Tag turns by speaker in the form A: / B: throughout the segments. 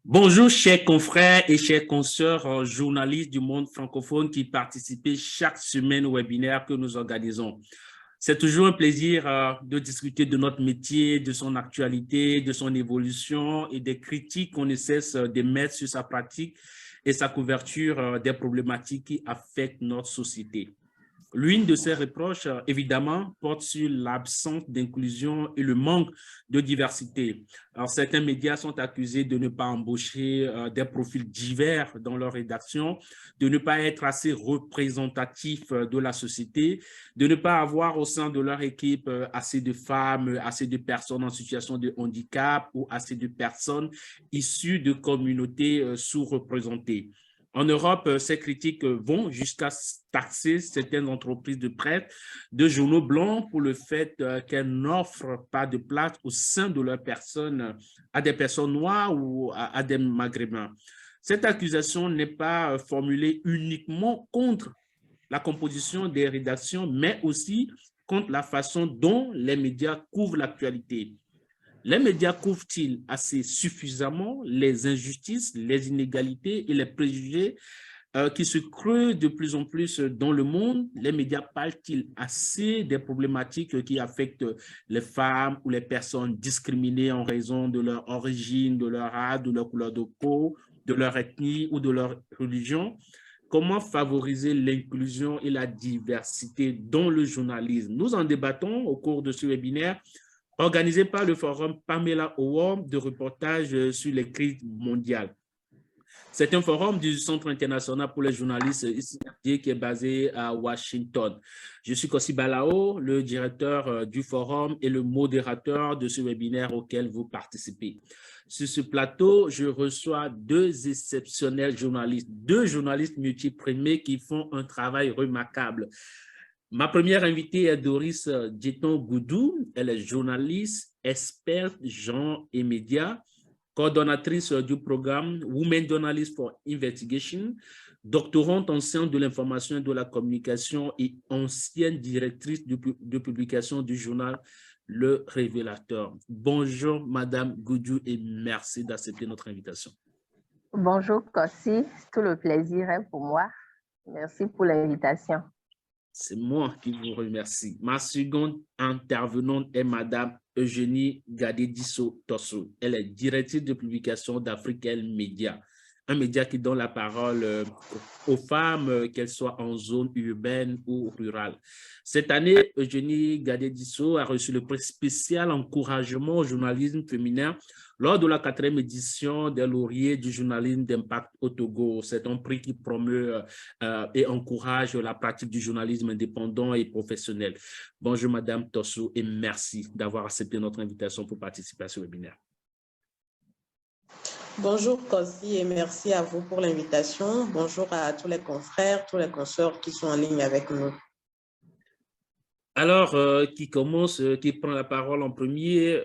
A: Bonjour, chers confrères et chers consoeurs journalistes du monde francophone qui participent chaque semaine au webinaire que nous organisons. C'est toujours un plaisir de discuter de notre métier, de son actualité, de son évolution et des critiques qu'on ne cesse d'émettre sur sa pratique et sa couverture des problématiques qui affectent notre société. L'une de ces reproches, évidemment, porte sur l'absence d'inclusion et le manque de diversité. Alors, certains médias sont accusés de ne pas embaucher des profils divers dans leur rédaction, de ne pas être assez représentatifs de la société, de ne pas avoir au sein de leur équipe assez de femmes, assez de personnes en situation de handicap ou assez de personnes issues de communautés sous-représentées. En Europe, ces critiques vont jusqu'à taxer certaines entreprises de presse de journaux blancs pour le fait qu'elles n'offrent pas de place au sein de leur personne à des personnes noires ou à des maghrébins. Cette accusation n'est pas formulée uniquement contre la composition des rédactions, mais aussi contre la façon dont les médias couvrent l'actualité. Les médias couvrent-ils assez suffisamment les injustices, les inégalités et les préjugés qui se creusent de plus en plus dans le monde? Les médias parlent-ils assez des problématiques qui affectent les femmes ou les personnes discriminées en raison de leur origine, de leur race, de leur couleur de peau, de leur ethnie ou de leur religion? Comment favoriser l'inclusion et la diversité dans le journalisme? Nous en débattons au cours de ce webinaire organisé par le forum Pamela Award de reportage sur les crises mondiales. C'est un forum du Centre international pour les journalistes qui est basé à Washington. Je suis Kossi Balao, le directeur du forum et le modérateur de ce webinaire auquel vous participez. Sur ce plateau, je reçois deux exceptionnels journalistes, deux journalistes multiprimés qui font un travail remarquable. Ma première invitée est Doris Djeton Goudou. Elle est journaliste, experte genre et médias, coordonnatrice du programme Women Journalists for Investigation, doctorante en sciences de l'information et de la communication et ancienne directrice de publication du journal Le Révélateur. Bonjour, Madame Goudou, et merci d'accepter notre invitation.
B: Bonjour, Kossi. Tout le plaisir est pour moi. Merci pour l'invitation.
A: C'est moi qui vous remercie. Ma seconde intervenante est Madame Eugénie Gadé-Disso-Tosso. Elle est directrice de publication d'Africaine Média, un média qui donne la parole aux femmes, qu'elles soient en zone urbaine ou rurale. Cette année, Eugénie Gadé-Disso a reçu le prix spécial encouragement au journalisme féminin lors de la 4e édition des lauriers du journalisme d'impact au Togo. C'est un prix qui promeut et encourage la pratique du journalisme indépendant et professionnel. Bonjour Madame Tosso et merci d'avoir accepté notre invitation pour participer à ce webinaire.
C: Bonjour Kossi et merci à vous pour l'invitation. Bonjour à tous les confrères, tous les consoeurs qui sont en ligne avec nous.
A: Alors, qui prend la parole en premier?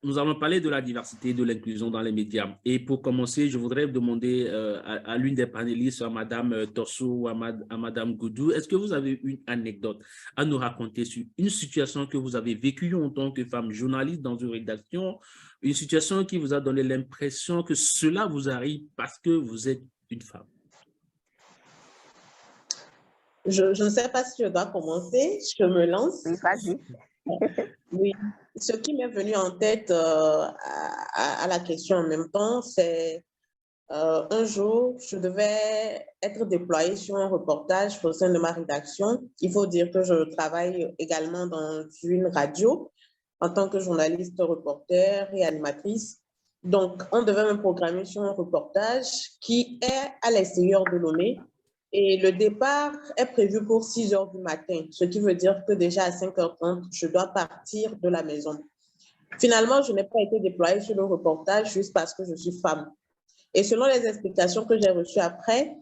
A: Nous allons parler de la diversité et de l'inclusion dans les médias. Et pour commencer, je voudrais demander à l'une des panélistes, à Madame Tosso ou à Madame Goudou, est-ce que vous avez une anecdote à nous raconter sur une situation que vous avez vécue en tant que femme journaliste dans une rédaction, une situation qui vous a donné l'impression que cela vous arrive parce que vous êtes une femme?
C: Je ne sais pas si je dois commencer, je me lance.
B: Oui, vas-y.
C: Oui, ce qui m'est venu en tête à la question en même temps, c'est un jour, je devais être déployée sur un reportage au sein de ma rédaction. Il faut dire que je travaille également dans une radio en tant que journaliste, reporter et animatrice. Donc, on devait me programmer sur un reportage qui est à l'extérieur de Lomé. Et le départ est prévu pour 6 h du matin, ce qui veut dire que déjà à 5 h 30, je dois partir de la maison. Finalement, je n'ai pas été déployée sur le reportage juste parce que je suis femme. Et selon les explications que j'ai reçues après,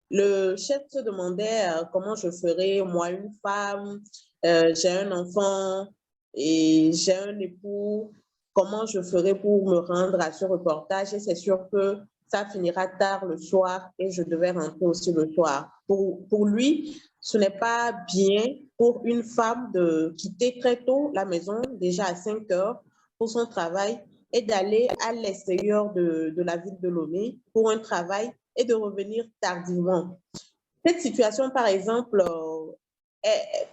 C: le chef se demandait comment je ferais, moi, une femme, j'ai un enfant et j'ai un époux, comment je ferais pour me rendre à ce reportage. Et c'est sûr que ça finira tard le soir et je devais rentrer aussi le soir. Pour lui, ce n'est pas bien pour une femme de quitter très tôt la maison, déjà à 5 h, pour son travail, est d'aller à l'extérieur de la ville de Lomé pour un travail et de revenir tardivement. Cette situation, par exemple,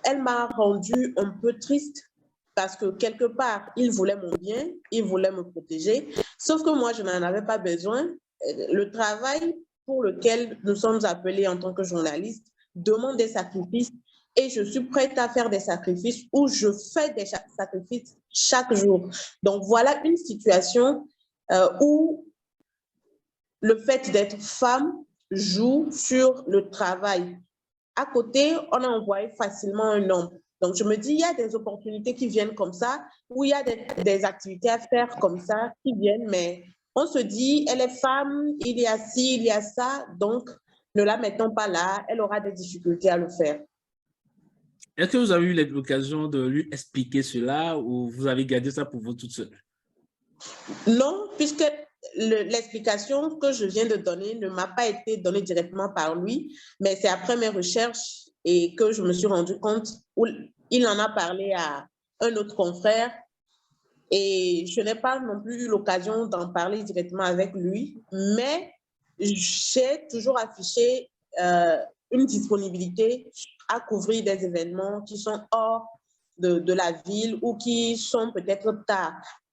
C: elle m'a rendue un peu triste parce que quelque part, il voulait mon bien, il voulait me protéger, sauf que moi, je n'en avais pas besoin. Le travail pour lequel nous sommes appelés en tant que journalistes demande des sacrifices et je suis prête à faire des sacrifices ou je fais des sacrifices chaque jour. Donc, voilà une situation où le fait d'être femme joue sur le travail. À côté, on a envoyé facilement un homme. Donc, je me dis, il y a des opportunités qui viennent comme ça, ou il y a des activités à faire comme ça qui viennent, mais on se dit, elle est femme, il y a ci, il y a ça, donc ne la mettons pas là, elle aura des difficultés à le faire.
A: Est-ce que vous avez eu l'occasion de lui expliquer cela ou vous avez gardé ça pour vous toute seule?
C: Non, puisque l'explication que je viens de donner ne m'a pas été donnée directement par lui, mais c'est après mes recherches et que je me suis rendu compte où il en a parlé à un autre confrère et je n'ai pas non plus eu l'occasion d'en parler directement avec lui, mais j'ai toujours affiché une disponibilité à couvrir des événements qui sont hors de la ville ou qui sont peut-être tard.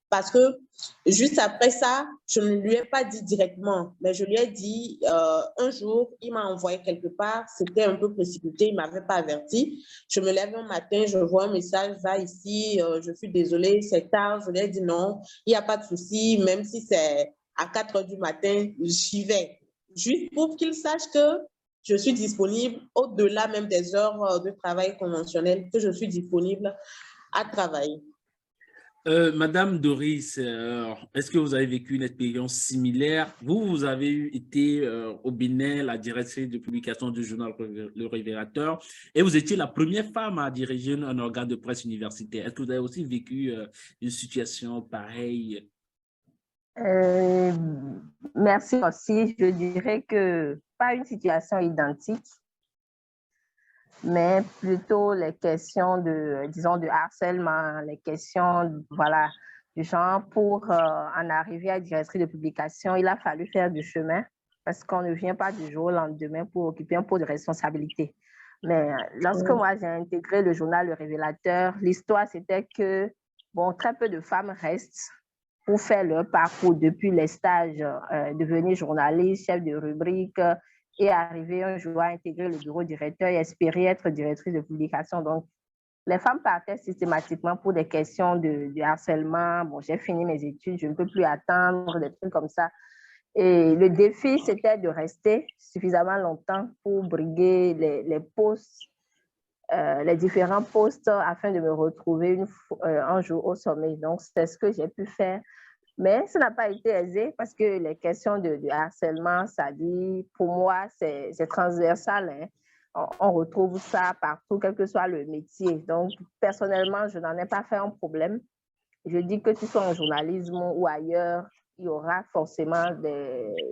C: Parce que juste après ça, je ne lui ai pas dit directement, mais je lui ai dit un jour, il m'a envoyé quelque part, c'était un peu précipité, il ne m'avait pas averti. Je me lève un matin, je vois un message, va ici, je suis désolée, c'est tard. Je lui ai dit non, il n'y a pas de souci, même si c'est à 4 heures du matin, j'y vais. Juste pour qu'il sache que je suis disponible au-delà même des heures de travail conventionnelles, que je suis disponible à travailler.
A: Madame Doris, est-ce que vous avez vécu une expérience similaire? Vous avez été au Bénin, la directrice de publication du journal Le Révélateur, et vous étiez la première femme à diriger un organe de presse universitaire. Est-ce que vous avez aussi vécu une situation pareille?
B: Merci aussi. Je dirais que pas une situation identique, mais plutôt les questions de, disons, de harcèlement, les questions, voilà, du genre pour en arriver à directrice de publication, il a fallu faire du chemin parce qu'on ne vient pas du jour au lendemain pour occuper un poste de responsabilité. Mais lorsque moi j'ai intégré le journal Le Révélateur, l'histoire c'était que, bon, très peu de femmes restent pour faire leur parcours depuis les stages, devenir journaliste, chef de rubrique, et arriver un jour à intégrer le bureau directeur et espérer être directrice de publication. Donc, les femmes partaient systématiquement pour des questions de harcèlement. Bon, j'ai fini mes études, je ne peux plus attendre, des trucs comme ça. Et le défi, c'était de rester suffisamment longtemps pour briguer les postes, les différents postes afin de me retrouver un jour au sommet. Donc, c'est ce que j'ai pu faire. Mais ça n'a pas été aisé parce que les questions de harcèlement, ça dit, pour moi, c'est transversal. Hein. On retrouve ça partout, quel que soit le métier. Donc, personnellement, je n'en ai pas fait un problème. Je dis que tu sois en journalisme ou ailleurs, il y aura forcément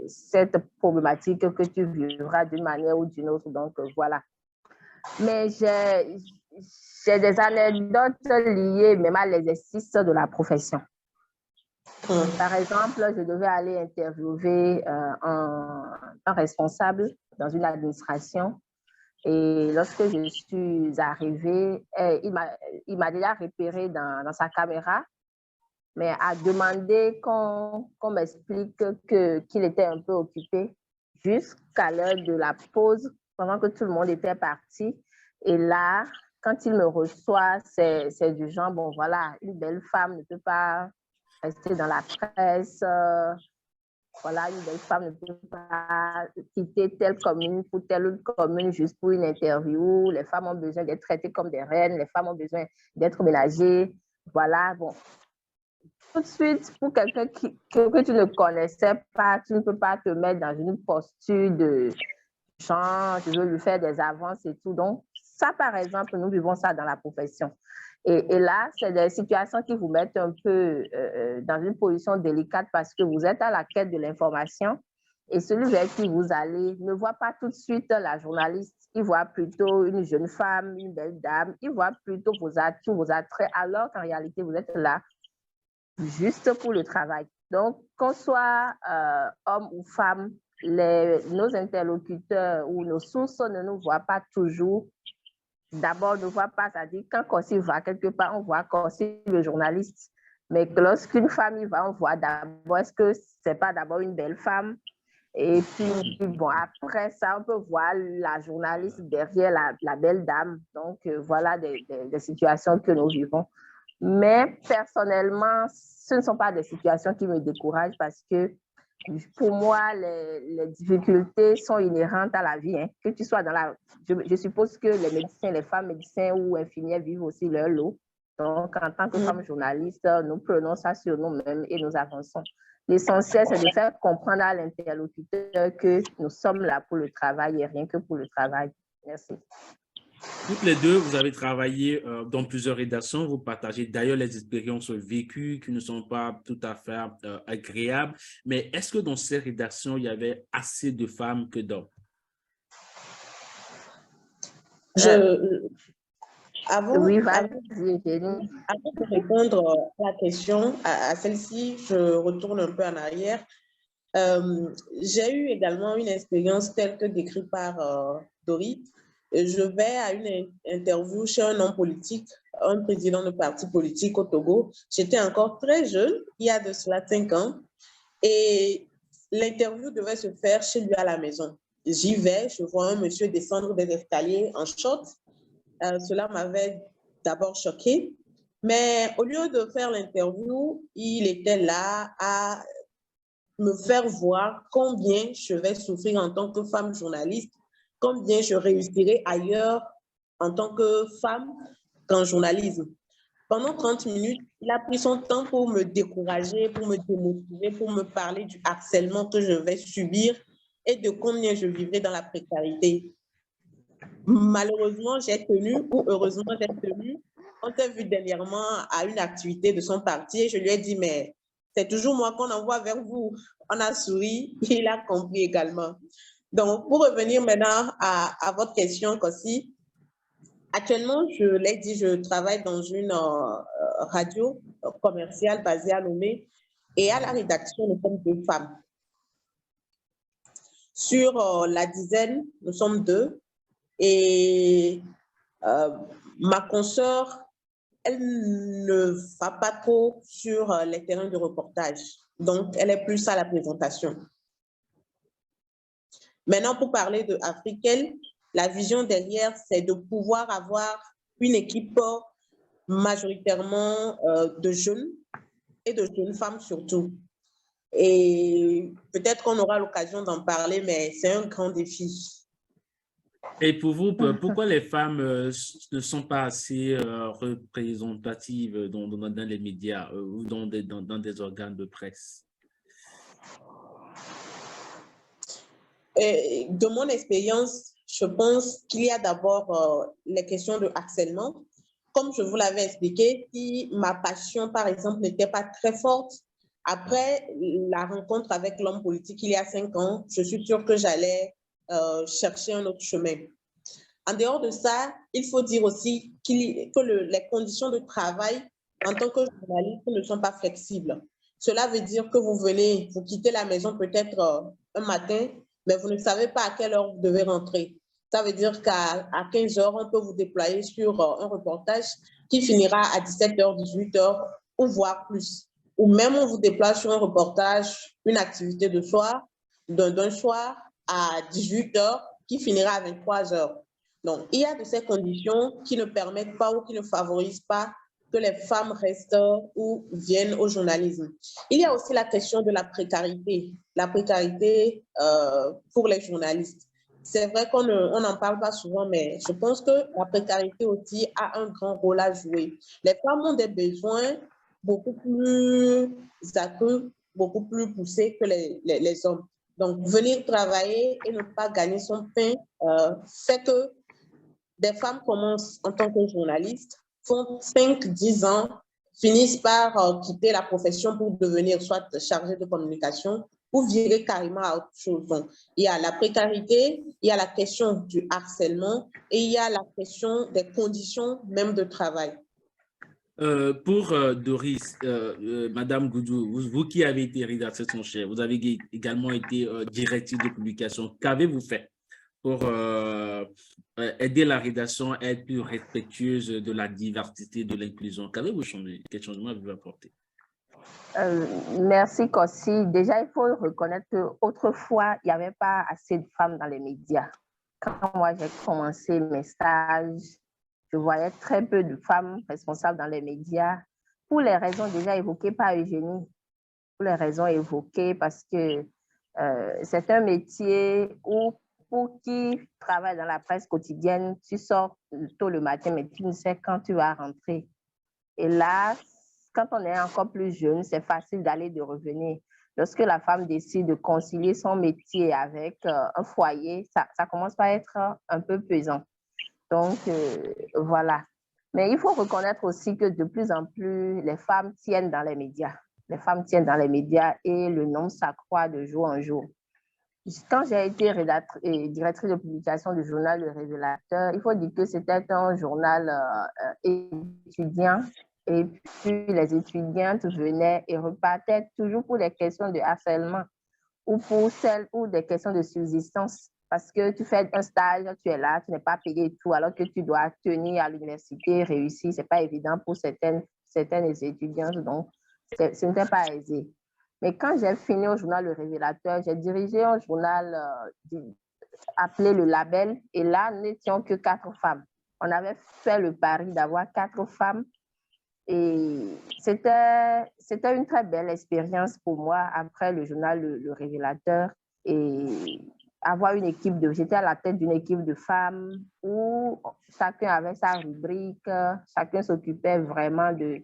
B: cette problématique que tu vivras d'une manière ou d'une autre. Donc, voilà. Mais j'ai des anecdotes liées même à l'exercice de la profession. Par exemple, je devais aller interviewer un responsable dans une administration et lorsque je suis arrivée, il m'a déjà repéré dans sa caméra, mais a demandé qu'on m'explique qu'il était un peu occupé jusqu'à l'heure de la pause, pendant que tout le monde était parti. Et là, quand il me reçoit, c'est du genre, bon voilà, une belle femme ne peut pas rester dans la presse. Voilà, une belle femme ne peut pas quitter telle commune pour telle autre commune juste pour une interview. Les femmes ont besoin d'être traitées comme des reines. Les femmes ont besoin d'être ménagées. Voilà, bon. Tout de suite, pour quelqu'un que tu ne connaissais pas, tu ne peux pas te mettre dans une posture de genre, tu veux lui faire des avances et tout. Donc, ça, par exemple, nous vivons ça dans la profession. Et là, c'est des situations qui vous mettent un peu dans une position délicate parce que vous êtes à la quête de l'information et celui vers qui vous allez ne voit pas tout de suite la journaliste, il voit plutôt une jeune femme, une belle dame, il voit plutôt vos atouts, vos attraits, alors qu'en réalité, vous êtes là juste pour le travail. Donc, qu'on soit homme ou femme, nos interlocuteurs ou nos sources ne nous voient pas toujours. D'abord, ne voient pas, c'est-à-dire quand Corsi va quelque part, on voit Corsi le journaliste. Mais lorsqu'une femme y va, on voit d'abord, est-ce que c'est pas d'abord une belle femme? Et puis, bon, après ça, on peut voir la journaliste derrière la belle dame. Donc, voilà des situations que nous vivons. Mais personnellement, ce ne sont pas des situations qui me découragent parce que pour moi, les difficultés sont inhérentes à la vie. Hein. Que tu sois dans la... Je suppose que les médecins, les femmes médecins ou infirmières vivent aussi leur lot. Donc, en tant que femme journaliste, nous prenons ça sur nous-mêmes et nous avançons. L'essentiel, c'est de faire comprendre à l'interlocuteur que nous sommes là pour le travail et rien que pour le travail. Merci.
A: Toutes les deux, vous avez travaillé dans plusieurs rédactions. Vous partagez d'ailleurs les expériences vécues qui ne sont pas tout à fait agréables. Mais est-ce que dans ces rédactions, il y avait assez de femmes que d'hommes?
C: Avant de répondre à la question, à celle-ci, je retourne un peu en arrière. J'ai eu également une expérience telle que décrite par Dorit. Je vais à une interview chez un homme politique, un président de parti politique au Togo. J'étais encore très jeune, il y a de cela 5 ans, et l'interview devait se faire chez lui à la maison. J'y vais, je vois un monsieur descendre des escaliers en short. Cela m'avait d'abord choquée, mais au lieu de faire l'interview, il était là à me faire voir combien je vais souffrir en tant que femme journaliste, combien je réussirai ailleurs en tant que femme qu'en journalisme. Pendant 30 minutes, il a pris son temps pour me décourager, pour me démotiver, pour me parler du harcèlement que je vais subir et de combien je vivrai dans la précarité. Malheureusement, j'ai tenu, ou heureusement, j'ai tenu. On s'est vu dernièrement à une activité de son parti et je lui ai dit, mais c'est toujours moi qu'on envoie vers vous. On a souri, il a compris également. Donc, pour revenir maintenant à votre question, Kossi, actuellement, je l'ai dit, je travaille dans une radio commerciale basée à Lomé et à la rédaction, nous sommes 2 femmes. Sur la dizaine, nous sommes 2 et ma consoeur, elle ne va pas trop sur les terrains de reportage. Donc, elle est plus à la présentation. Maintenant, pour parler de Africaine, la vision derrière, c'est de pouvoir avoir une équipe majoritairement de jeunes et de jeunes femmes surtout. Et peut-être qu'on aura l'occasion d'en parler, mais c'est un grand défi.
A: Et pour vous, pourquoi les femmes ne sont pas assez représentatives dans les médias ou dans des organes de presse?
C: Et de mon expérience, je pense qu'il y a d'abord les questions de harcèlement. Comme je vous l'avais expliqué, si ma passion, par exemple, n'était pas très forte, après la rencontre avec l'homme politique il y a 5 ans, je suis sûre que j'allais chercher un autre chemin. En dehors de ça, il faut dire aussi que les conditions de travail en tant que journaliste ne sont pas flexibles. Cela veut dire que vous quittez la maison peut-être un matin, mais vous ne savez pas à quelle heure vous devez rentrer. Ça veut dire qu'à 15 heures, on peut vous déployer sur un reportage qui finira à 17h, 18h ou voire plus. Ou même on vous déploie sur un reportage, une activité de soir, d'un soir à 18h qui finira à 23h. Donc, il y a de ces conditions qui ne permettent pas ou qui ne favorisent pas que les femmes restent ou viennent au journalisme. Il y a aussi la question de la précarité pour les journalistes. C'est vrai qu'on n'en parle pas souvent, mais je pense que la précarité aussi a un grand rôle à jouer. Les femmes ont des besoins beaucoup plus accrus, beaucoup plus poussés que les hommes. Donc, venir travailler et ne pas gagner son pain fait que des femmes commencent en tant que journalistes, font 5-10 ans, finissent par quitter la profession pour devenir soit chargée de communication ou virer carrément à autre chose. Donc, il y a la précarité, il y a la question du harcèlement et il y a la question des conditions même de travail.
A: Pour Doris, Madame Goudou, vous qui avez été rédactrice en chef, vous avez également été directrice de publication. Qu'avez-vous fait pour aider la rédaction à être plus respectueuse de la diversité, de l'inclusion? Qu'avez-vous changé? Quel changement avez-vous apporté?
B: Merci, Kossi. Déjà, il faut reconnaître qu'autrefois, il n'y avait pas assez de femmes dans les médias. Quand moi, j'ai commencé mes stages, je voyais très peu de femmes responsables dans les médias pour les raisons déjà évoquées par Eugénie. Pour les raisons évoquées, parce que c'est un métier où, pour qui travaille dans la presse quotidienne, tu sors tôt le matin, mais tu ne sais quand tu vas rentrer. Et là, quand on est encore plus jeune, c'est facile d'aller, de revenir. Lorsque la femme décide de concilier son métier avec un foyer, ça commence par être un peu pesant. Donc, voilà. Mais il faut reconnaître aussi que de plus en plus, les femmes tiennent dans les médias. Les femmes tiennent dans les médias et le nombre s'accroît de jour en jour. Quand j'ai été directrice de publication du journal Le Révélateur, il faut dire que c'était un journal étudiant. Et puis, les étudiantes venaient et repartaient toujours pour des questions de harcèlement ou pour celles ou des questions de subsistance. Parce que tu fais un stage, tu es là, tu n'es pas payé et tout, alors que tu dois tenir à l'université, réussir. Ce n'est pas évident pour certaines étudiantes, donc ce n'était pas aisé. Mais quand j'ai fini au journal Le Révélateur, j'ai dirigé un journal appelé Le Label, et là, nous n'étions que 4 femmes. On avait fait le pari d'avoir 4 femmes, et c'était une très belle expérience pour moi après le journal Le Révélateur, et avoir une équipe j'étais à la tête d'une équipe de femmes où chacun avait sa rubrique, chacun s'occupait vraiment de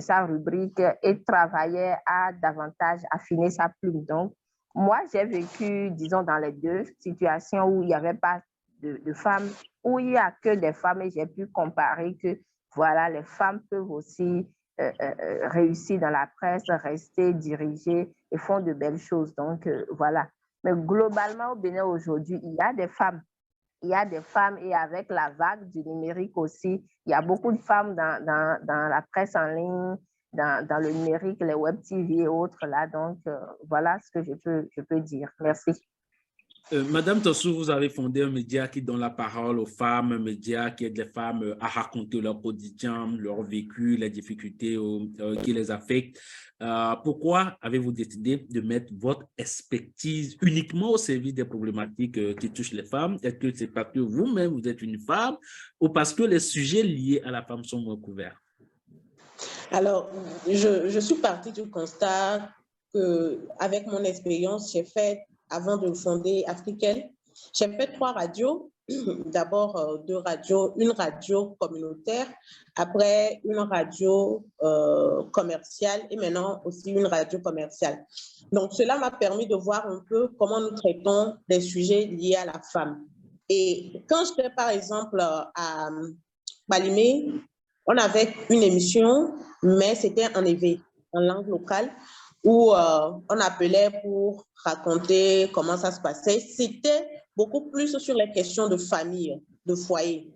B: sa rubrique et travaillait à davantage affiner sa plume. Donc, moi, j'ai vécu, disons, dans les deux situations où il n'y avait pas de femmes, où il n'y a que des femmes, et j'ai pu comparer que, voilà, les femmes peuvent aussi réussir dans la presse, rester dirigées et font de belles choses. Donc, voilà. Mais globalement, au Bénin aujourd'hui, il y a des femmes. Il y a des femmes, et avec la vague du numérique aussi, il y a beaucoup de femmes dans la presse en ligne, dans le numérique, les web TV et autres là. Donc, voilà ce que je peux dire. Merci.
A: Madame Tossou, vous avez fondé un média qui donne la parole aux femmes, un média qui aide les femmes à raconter leur quotidien, leur vécu, les difficultés qui les affectent. Pourquoi avez-vous décidé de mettre votre expertise uniquement au service des problématiques qui touchent les femmes? Est-ce que c'est parce que vous-même, vous êtes une femme, ou parce que les sujets liés à la femme sont moins couverts?
C: Alors, je suis partie du constat qu'avec mon expérience, j'ai fait, avant de fonder Africaine, j'ai fait 3 radios. D'abord 2 radios, une radio communautaire, après une radio commerciale, et maintenant aussi une radio commerciale. Donc, cela m'a permis de voir un peu comment nous traitons des sujets liés à la femme. Et quand j'étais, par exemple, à Balimé, on avait une émission, mais c'était en éveil, en langue locale, où on appelait pour raconter comment ça se passait. C'était beaucoup plus sur les questions de famille, de foyer.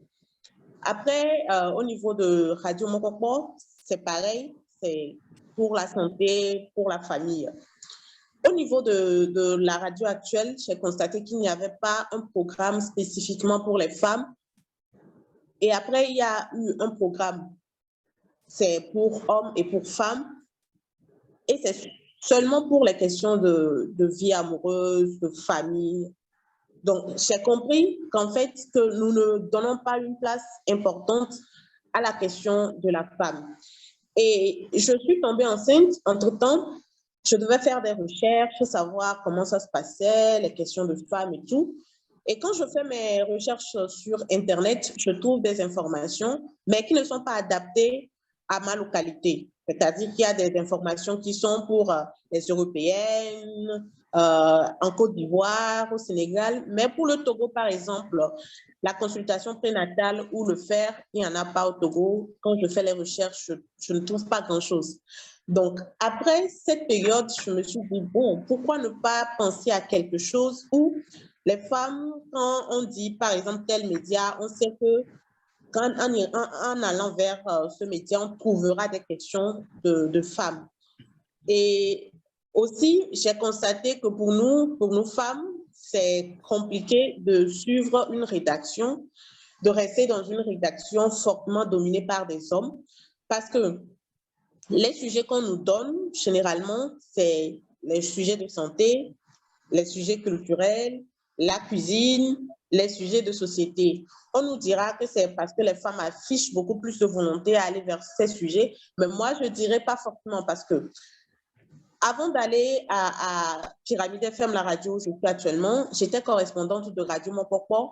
C: Après, au niveau de Radio Mokoko, c'est pareil, c'est pour la santé, pour la famille. Au niveau de la radio actuelle, j'ai constaté qu'il n'y avait pas un programme spécifiquement pour les femmes. Et après, il y a eu un programme, c'est pour hommes et pour femmes. Et c'est seulement pour les questions de vie amoureuse, de famille. Donc, j'ai compris qu'en fait, que nous ne donnons pas une place importante à la question de la femme. Et je suis tombée enceinte. Entre-temps, je devais faire des recherches, savoir comment ça se passait, les questions de femmes et tout. Et quand je fais mes recherches sur Internet, je trouve des informations, mais qui ne sont pas adaptées à ma localité. C'est-à-dire qu'il y a des informations qui sont pour les Européennes, en Côte d'Ivoire, au Sénégal, mais pour le Togo, par exemple, la consultation prénatale ou le fer, il n'y en a pas au Togo. Quand je fais les recherches, je ne trouve pas grand-chose. Donc, après cette période, je me suis dit, bon, pourquoi ne pas penser à quelque chose où les femmes, quand on dit, par exemple, tel média, on sait que en allant vers ce métier, on trouvera des questions de femmes. Et aussi, j'ai constaté que pour nous femmes, c'est compliqué de suivre une rédaction, de rester dans une rédaction fortement dominée par des hommes, parce que les sujets qu'on nous donne, généralement, c'est les sujets de santé, les sujets culturels, la cuisine, les sujets de société. On nous dira que c'est parce que les femmes affichent beaucoup plus de volonté à aller vers ces sujets, mais moi, je ne dirais pas forcément parce que avant d'aller à Pyramide FM, la radio où je suis actuellement, j'étais correspondante de Radio Mopokpo,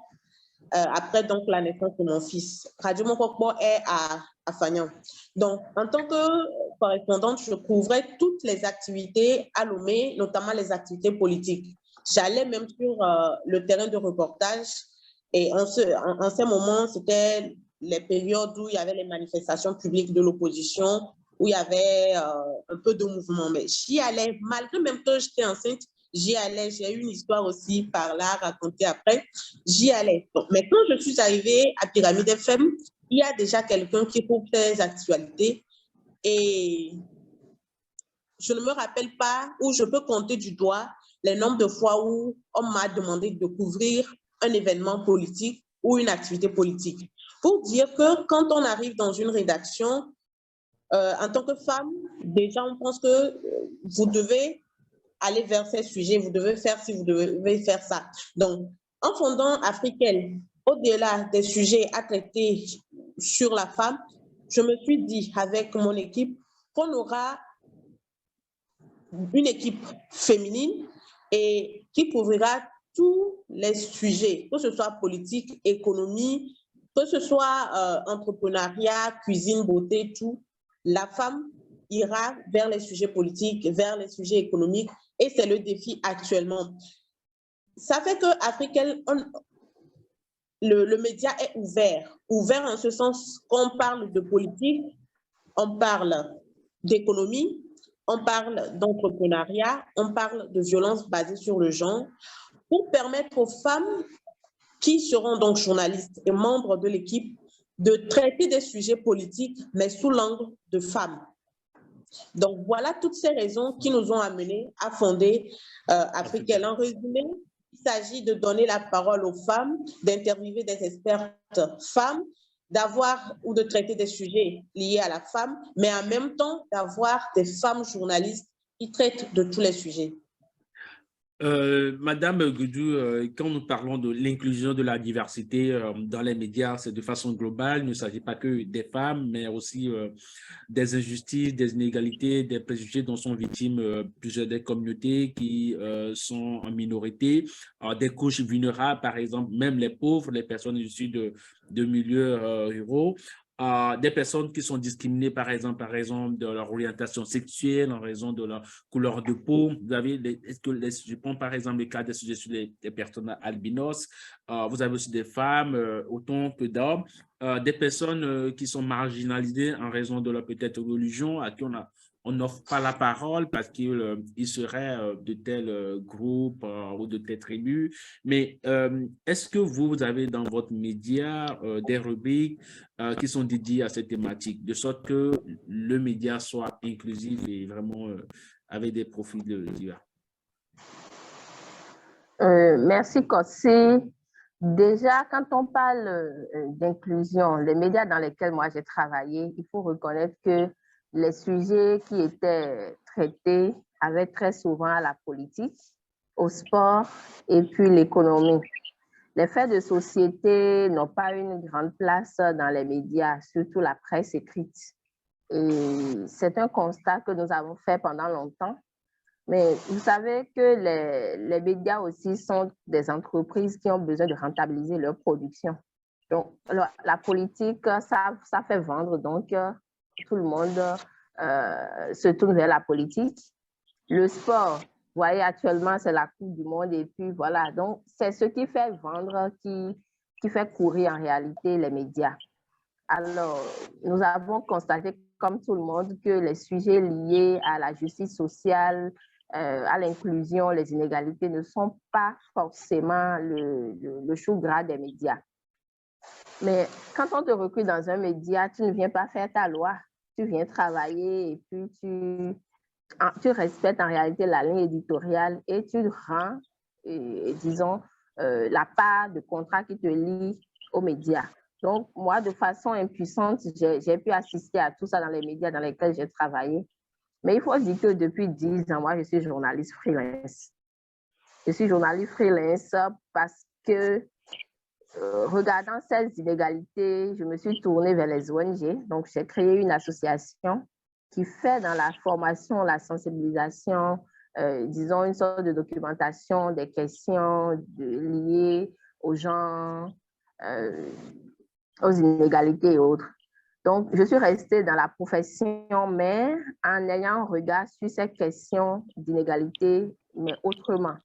C: après donc la naissance de mon fils. Radio Mopokpo est à Fagnan. Donc, en tant que correspondante, je couvrais toutes les activités à Lomé, notamment les activités politiques. J'allais même sur le terrain de reportage et en ces moments, c'était les périodes où il y avait les manifestations publiques de l'opposition, où il y avait un peu de mouvement. Mais j'y allais, malgré même que j'étais enceinte, j'y allais. J'ai eu une histoire aussi par là racontée après. J'y allais. Donc, mais quand je suis arrivée à Pyramide FM, il y a déjà quelqu'un qui couvre ces actualités et je ne me rappelle pas où je peux compter du doigt les nombres de fois où on m'a demandé de couvrir un événement politique ou une activité politique. Pour dire que quand on arrive dans une rédaction, en tant que femme, déjà, on pense que vous devez aller vers ces sujets, vous devez faire ci, vous devez faire ça. Donc, en fondant Africaine, au-delà des sujets à traiter sur la femme, je me suis dit avec mon équipe qu'on aura une équipe féminine et qui couvrira tous les sujets, que ce soit politique, économie, que ce soit entrepreneuriat, cuisine, beauté, tout. La femme ira vers les sujets politiques, vers les sujets économiques et c'est le défi actuellement. Ça fait que Africaine, le média est ouvert en ce sens qu'on parle de politique, on parle d'économie, on parle d'entrepreneuriat, on parle de violence basée sur le genre, pour permettre aux femmes qui seront donc journalistes et membres de l'équipe de traiter des sujets politiques, mais sous l'angle de femmes. Donc, voilà toutes ces raisons qui nous ont amenés à fonder Africaine. En résumé, il s'agit de donner la parole aux femmes, d'interviewer des expertes femmes, d'avoir ou de traiter des sujets liés à la femme, mais en même temps d'avoir des femmes journalistes qui traitent de tous les sujets.
A: Madame Goudou, quand nous parlons de l'inclusion de la diversité dans les médias, c'est de façon globale. Il ne s'agit pas que des femmes, mais aussi des injustices, des inégalités, des préjugés dont sont victimes plusieurs des communautés qui sont en minorité, des couches vulnérables, par exemple, même les pauvres, les personnes issues de milieux ruraux. Des personnes qui sont discriminées, par exemple, par raison de leur orientation sexuelle, en raison de leur couleur de peau. Vous avez, je prends par exemple le cas des sujets sur les personnes albinos. Vous avez aussi des femmes, autant que d'hommes, des personnes qui sont marginalisées en raison de leur peut-être religion, à qui on n'offre pas la parole parce qu'ils seraient de tel groupe ou de telle tribu. Mais est-ce que vous avez dans votre média des rubriques qui sont dédiées à cette thématique, de sorte que le média soit inclusif et vraiment avec des profils divers?
B: Merci, Kossi. Déjà, quand on parle d'inclusion, les médias dans lesquels moi j'ai travaillé, il faut reconnaître que les sujets qui étaient traités avaient très souvent la politique, au sport et puis l'économie. Les faits de société n'ont pas une grande place dans les médias, surtout la presse écrite. Et c'est un constat que nous avons fait pendant longtemps. Mais vous savez que les médias aussi sont des entreprises qui ont besoin de rentabiliser leur production. Donc, la politique, ça fait vendre. Donc, tout le monde se tourne vers la politique. Le sport, vous voyez, actuellement, c'est la Coupe du Monde. Et puis, voilà. Donc, c'est ce qui fait vendre, qui fait courir en réalité les médias. Alors, nous avons constaté, comme tout le monde, que les sujets liés à la justice sociale, à l'inclusion, les inégalités ne sont pas forcément le chou gras des médias. Mais quand on te recrute dans un média, tu ne viens pas faire ta loi. Tu viens travailler et puis tu respectes en réalité la ligne éditoriale et tu rends, disons, la part de contrat qui te lie aux médias. Donc, moi, de façon impuissante, j'ai pu assister à tout ça dans les médias dans lesquels j'ai travaillé. Mais il faut dire que depuis 10 ans, moi, je suis journaliste freelance. Je suis journaliste freelance parce que, regardant ces inégalités, je me suis tournée vers les ONG. Donc, j'ai créé une association qui fait dans la formation, la sensibilisation, disons, une sorte de documentation des questions liées aux gens, aux inégalités et autres. Donc, je suis restée dans la profession, mais en ayant un regard sur ces questions d'inégalité, mais autrement.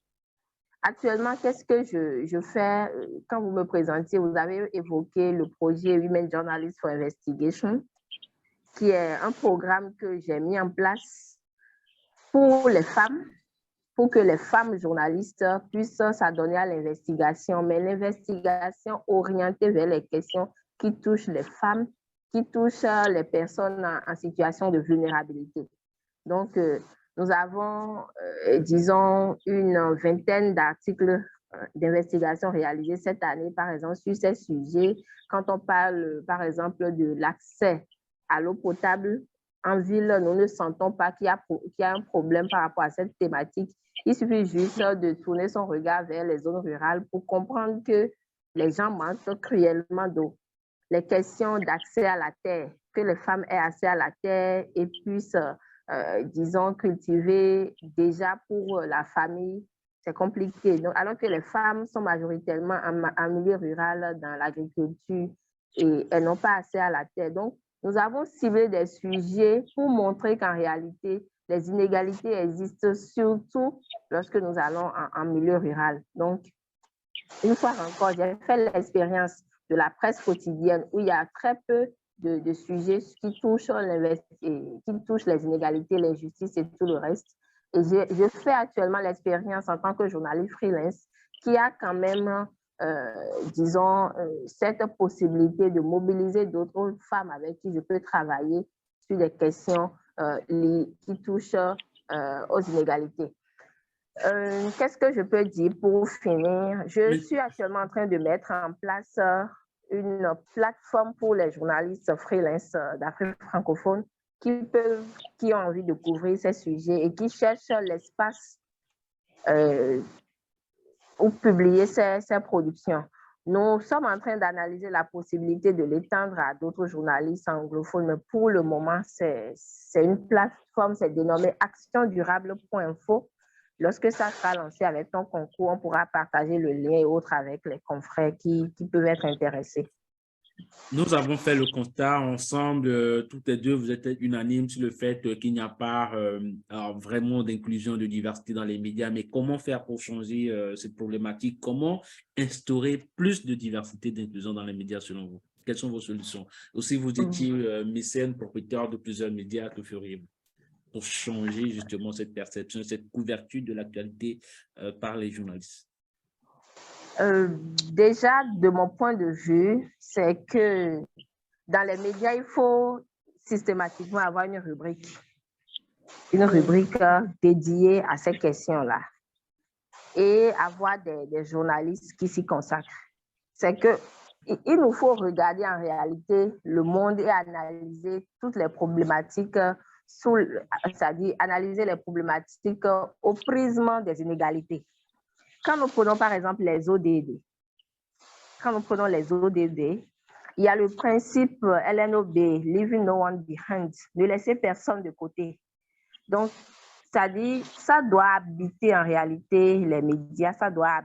B: Actuellement, qu'est-ce que je fais? Quand vous me présentiez, vous avez évoqué le projet Women Journalists for Investigation, qui est un programme que j'ai mis en place pour les femmes, pour que les femmes journalistes puissent s'adonner à l'investigation, mais l'investigation orientée vers les questions qui touchent les femmes, qui touchent les personnes en situation de vulnérabilité. Donc, nous avons, disons, une vingtaine d'articles d'investigation réalisés cette année, par exemple, sur ces sujets. Quand on parle, par exemple, de l'accès à l'eau potable en ville, nous ne sentons pas qu'il y a un problème par rapport à cette thématique. Il suffit juste de tourner son regard vers les zones rurales pour comprendre que les gens manquent cruellement d'eau. Les questions d'accès à la terre, que les femmes aient accès à la terre et puissent, disons, cultiver déjà pour la famille, c'est compliqué. Donc, alors que les femmes sont majoritairement en milieu rural dans l'agriculture et elles n'ont pas accès à la terre. Donc, nous avons ciblé des sujets pour montrer qu'en réalité, les inégalités existent surtout lorsque nous allons en milieu rural. Donc, une fois encore, j'ai fait l'expérience de la presse quotidienne où il y a très peu de sujets qui touchent les inégalités, l'injustice et tout le reste. Et je fais actuellement l'expérience en tant que journaliste freelance qui a quand même, disons, cette possibilité de mobiliser d'autres femmes avec qui je peux travailler sur des questions qui touchent aux inégalités. Qu'est-ce que je peux dire pour finir? Je suis actuellement en train de mettre en place une plateforme pour les journalistes freelance d'Afrique francophone qui ont envie de couvrir ces sujets et qui cherchent l'espace pour publier ces productions. Nous sommes en train d'analyser la possibilité de l'étendre à d'autres journalistes anglophones, mais pour le moment, c'est une plateforme, c'est dénommé actiondurable.info. Lorsque ça sera lancé avec ton concours, on pourra partager le lien et autres avec les confrères qui peuvent être intéressés.
A: Nous avons fait le constat ensemble, toutes les deux, vous êtes unanimes sur le fait qu'il n'y a pas vraiment d'inclusion, de diversité dans les médias, mais comment faire pour changer cette problématique? Comment instaurer plus de diversité, d'inclusion dans les médias selon vous? Quelles sont vos solutions? Aussi, vous étiez mécène, propriétaire de plusieurs médias, que feriez-vous pour changer justement cette perception, cette couverture de l'actualité par les journalistes?
B: Déjà, de mon point de vue, c'est que dans les médias, il faut systématiquement avoir une rubrique dédiée à ces questions-là et avoir des journalistes qui s'y consacrent. C'est qu'il nous faut regarder en réalité le monde et analyser toutes les problématiques, c'est-à-dire analyser les problématiques au prisme des inégalités. Quand nous prenons par exemple les ODD, il y a le principe LNOB, Leaving No One Behind, ne laisser personne de côté. Donc, c'est-à-dire, ça doit habiter en réalité les médias, ça doit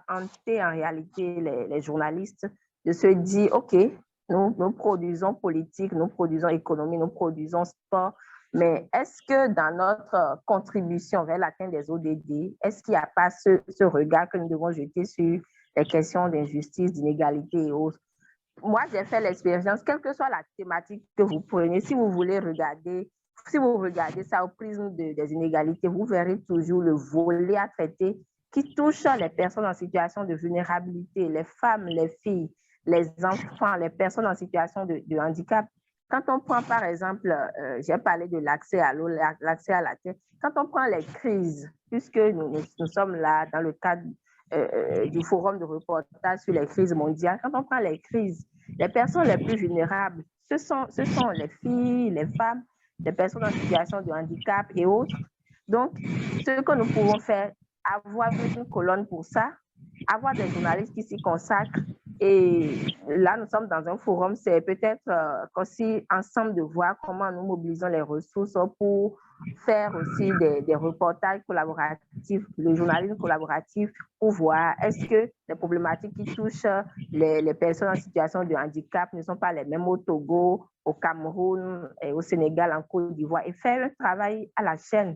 B: hanter en réalité les journalistes de se dire, OK, nous produisons politique, nous produisons économie, nous produisons sport, mais est-ce que dans notre contribution vers l'atteinte des ODD, est-ce qu'il n'y a pas ce regard que nous devons jeter sur les questions d'injustice, d'inégalité et autres? Moi, j'ai fait l'expérience, quelle que soit la thématique que vous prenez, si vous regardez ça au prisme des inégalités, vous verrez toujours le volet à traiter qui touche les personnes en situation de vulnérabilité, les femmes, les filles, les enfants, les personnes en situation de handicap. Quand on prend, par exemple, j'ai parlé de l'accès à l'eau, l'accès à la terre. Quand on prend les crises, puisque nous sommes là dans le cadre du forum de reportage sur les crises mondiales, quand on prend les crises, les personnes les plus vulnérables, ce sont les filles, les femmes, les personnes en situation de handicap et autres. Donc, ce que nous pouvons faire, avoir une colonne pour ça, avoir des journalistes qui s'y consacrent. Et là, nous sommes dans un forum, c'est peut-être aussi ensemble de voir comment nous mobilisons les ressources pour faire aussi des reportages collaboratifs, le journalisme collaboratif, pour voir est-ce que les problématiques qui touchent les personnes en situation de handicap ne sont pas les mêmes au Togo, au Cameroun, et au Sénégal, en Côte d'Ivoire, et faire un travail à la chaîne.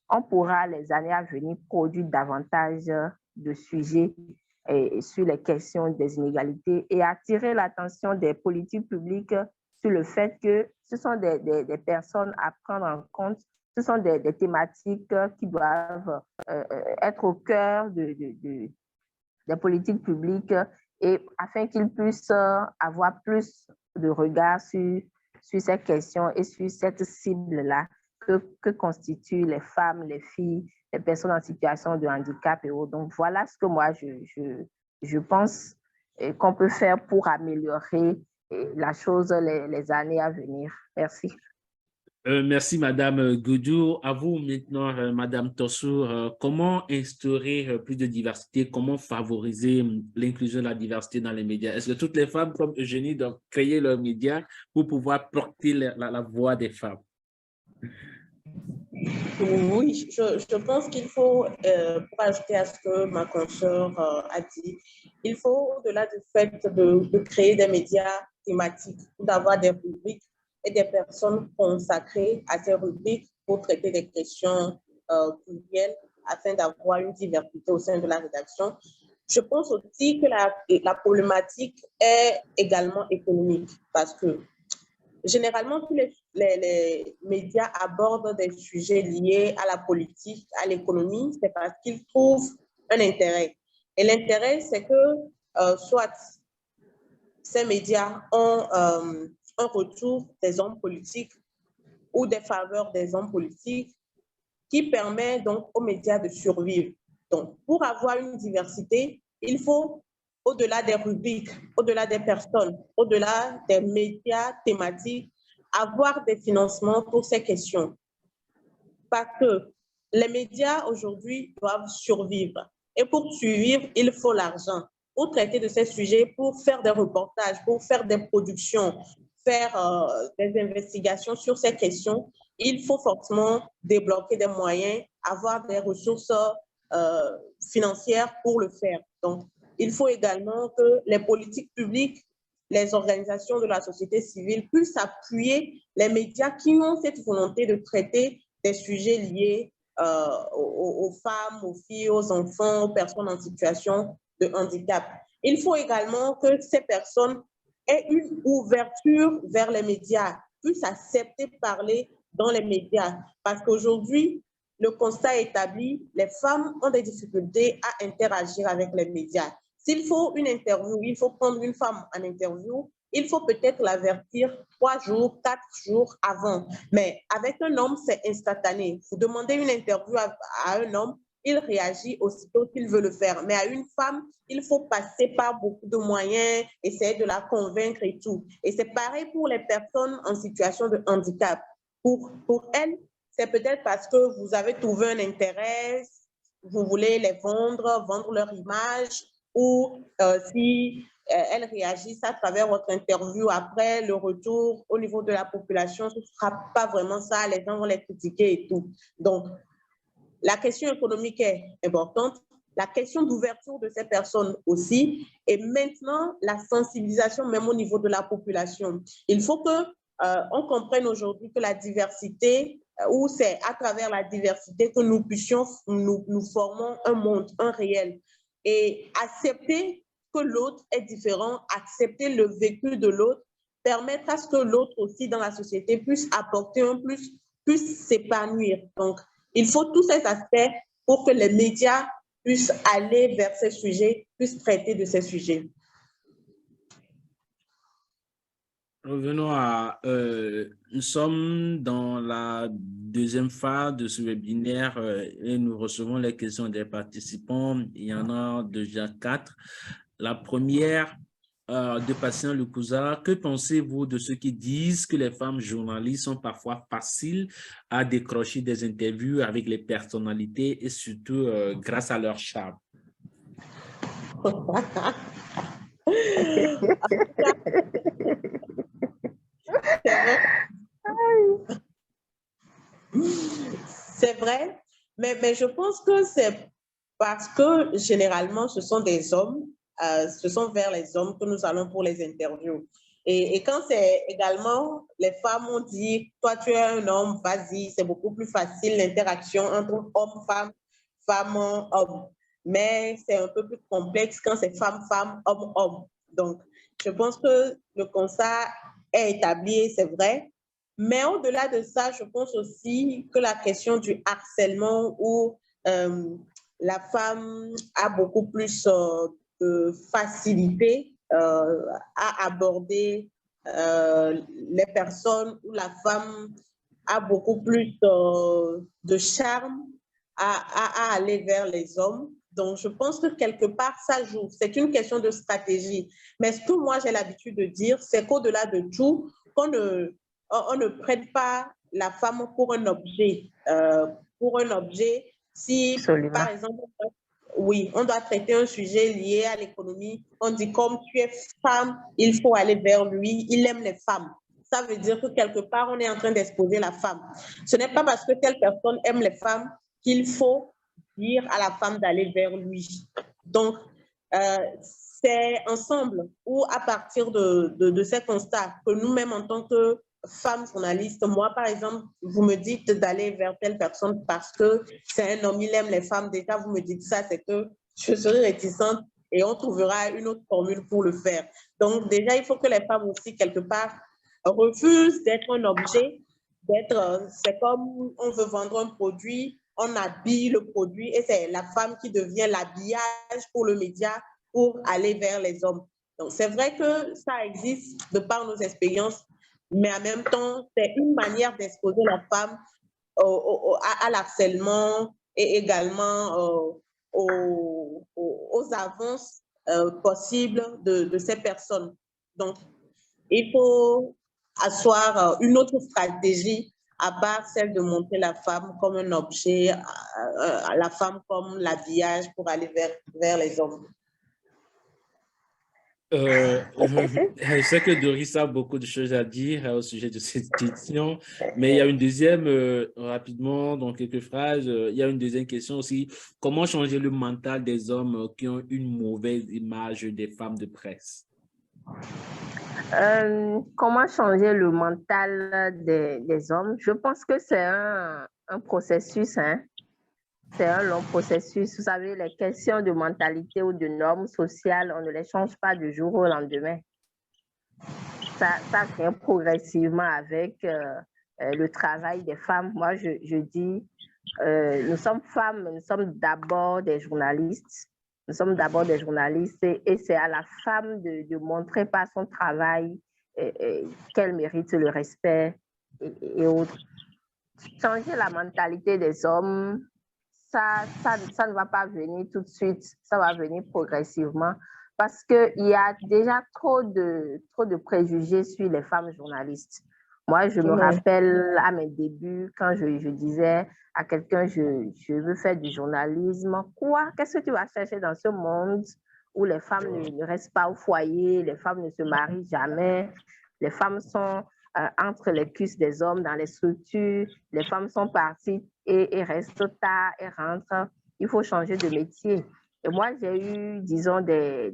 B: On pourra, les années à venir, produire davantage de sujets sur les questions des inégalités et attirer l'attention des politiques publiques sur le fait que ce sont des personnes à prendre en compte, ce sont des thématiques qui doivent être au cœur des politiques publiques et afin qu'ils puissent avoir plus de regard sur ces questions et sur cette cible-là que constituent les femmes, les filles, les personnes en situation de handicap et autres. Donc, voilà ce que moi, je pense qu'on peut faire pour améliorer la chose les années à venir. Merci.
A: Merci, Madame Goudou. À vous maintenant, Madame Tossour. Comment instaurer plus de diversité? Comment favoriser l'inclusion de la diversité dans les médias? Est-ce que toutes les femmes comme Eugénie doivent créer leurs médias pour pouvoir porter la voix des femmes?
C: Oui, je pense qu'il faut, pour ajouter à ce que ma consoeur a dit, il faut, au-delà du fait de créer des médias thématiques, d'avoir des rubriques et des personnes consacrées à ces rubriques pour traiter des questions plurielles afin d'avoir une diversité au sein de la rédaction. Je pense aussi que la problématique est également économique parce que généralement, tous les médias abordent des sujets liés à la politique, à l'économie, c'est parce qu'ils trouvent un intérêt. Et l'intérêt, c'est que soit ces médias ont un retour des hommes politiques ou des faveurs des hommes politiques qui permet donc aux médias de survivre. Donc, pour avoir une diversité, il faut, au-delà des rubriques, au-delà des personnes, au-delà des médias thématiques, avoir des financements pour ces questions. Parce que les médias aujourd'hui doivent survivre. Et pour survivre, il faut l'argent. Pour traiter de ces sujets, pour faire des reportages, pour faire des productions, faire des investigations sur ces questions, il faut forcément débloquer des moyens, avoir des ressources financières pour le faire. Donc, il faut également que les politiques publiques, les organisations de la société civile puissent appuyer les médias qui ont cette volonté de traiter des sujets liés aux femmes, aux filles, aux enfants, aux personnes en situation de handicap. Il faut également que ces personnes aient une ouverture vers les médias, puissent accepter de parler dans les médias. Parce qu'aujourd'hui, le constat est établi, les femmes ont des difficultés à interagir avec les médias. S'il faut une interview, il faut prendre une femme en interview, il faut peut-être l'avertir 3 jours, 4 jours avant. Mais avec un homme, c'est instantané. Vous demandez une interview à un homme, il réagit aussitôt qu'il veut le faire. Mais à une femme, il faut passer par beaucoup de moyens, essayer de la convaincre et tout. Et c'est pareil pour les personnes en situation de handicap. Pour elles, c'est peut-être parce que vous avez trouvé un intérêt, vous voulez les vendre leur image, ou si elles réagissent à travers votre interview après le retour au niveau de la population, ce ne sera pas vraiment ça, les gens vont les critiquer et tout. Donc, la question économique est importante, la question d'ouverture de ces personnes aussi, et maintenant, la sensibilisation même au niveau de la population. Il faut qu'on comprenne aujourd'hui que la diversité, où c'est à travers la diversité que nous puissions, nous formons un monde, un réel. Et accepter que l'autre est différent, accepter le vécu de l'autre, permettre à ce que l'autre aussi dans la société puisse apporter un plus, puisse s'épanouir. Donc, il faut tous ces aspects pour que les médias puissent aller vers ces sujets, puissent traiter de ces sujets.
A: Revenons à, nous sommes dans la deuxième phase de ce webinaire et nous recevons les questions des participants. Il y en a déjà 4. La première de Patient Lecouza, que pensez-vous de ceux qui disent que les femmes journalistes sont parfois faciles à décrocher des interviews avec les personnalités et surtout grâce à leur charme?
C: C'est vrai, mais je pense que c'est parce que généralement, ce sont des hommes, ce sont vers les hommes que nous allons pour les interviews. Et quand c'est également, les femmes ont dit, toi tu es un homme, vas-y, c'est beaucoup plus facile l'interaction entre homme-femme, femme-homme. Mais c'est un peu plus complexe quand c'est femme-femme, homme-homme. Donc, je pense que le constat est établi, c'est vrai. Mais au-delà de ça, je pense aussi que la question du harcèlement où la femme a beaucoup plus de facilité à aborder les personnes, où la femme a beaucoup plus de charme à aller vers les hommes. Donc, je pense que quelque part, ça joue. C'est une question de stratégie. Mais ce que moi, j'ai l'habitude de dire, c'est qu'au-delà de tout, on ne prête pas la femme pour un objet. Si,
B: Absolument.
C: par exemple, oui, on doit traiter un sujet lié à l'économie, on dit comme tu es femme, il faut aller vers lui, il aime les femmes. Ça veut dire que quelque part, on est en train d'exposer la femme. Ce n'est pas parce que telle personne aime les femmes qu'il faut dire à la femme d'aller vers lui. Donc, c'est ensemble ou à partir de ces constats que nous-mêmes, en tant que femmes journalistes, moi, par exemple, vous me dites d'aller vers telle personne parce que c'est un homme, il aime les femmes. Déjà, vous me dites ça, c'est que je serai réticente et on trouvera une autre formule pour le faire. Donc, déjà, il faut que les femmes aussi, quelque part, refusent d'être un objet, c'est comme on veut vendre un produit, on habille le produit et c'est la femme qui devient l'habillage pour le média pour aller vers les hommes. Donc, c'est vrai que ça existe de par nos expériences, mais en même temps, c'est une manière d'exposer la femme à l'harcèlement et également aux avances possibles de ces personnes. Donc, il faut asseoir une autre stratégie à part celle de montrer la femme comme un objet, la femme comme l'habillage pour aller vers les hommes.
A: Je sais que Doris a beaucoup de choses à dire au sujet de cette question, mais il y a une deuxième, rapidement, dans quelques phrases, il y a une deuxième question aussi. Comment changer le mental des hommes qui ont une mauvaise image des femmes de presse?
B: Comment changer le mental des hommes? Je pense que c'est un processus, hein? C'est un long processus. Vous savez, les questions de mentalité ou de normes sociales, on ne les change pas du jour au lendemain. Ça vient progressivement avec le travail des femmes. Moi, je dis, nous sommes femmes, nous sommes d'abord des journalistes. Nous sommes d'abord des journalistes et c'est à la femme de montrer par son travail qu'elle mérite le respect et autres. Changer la mentalité des hommes, ça ne va pas venir tout de suite, ça va venir progressivement parce qu'il y a déjà trop de préjugés sur les femmes journalistes. Moi, je me rappelle à mes débuts, quand je disais à quelqu'un, je veux faire du journalisme. Quoi? Qu'est-ce que tu vas chercher dans ce monde où les femmes ne restent pas au foyer, les femmes ne se marient jamais, les femmes sont entre les cuisses des hommes dans les structures, les femmes sont parties et restent tard et rentrent. Il faut changer de métier. Et moi, j'ai eu, disons, des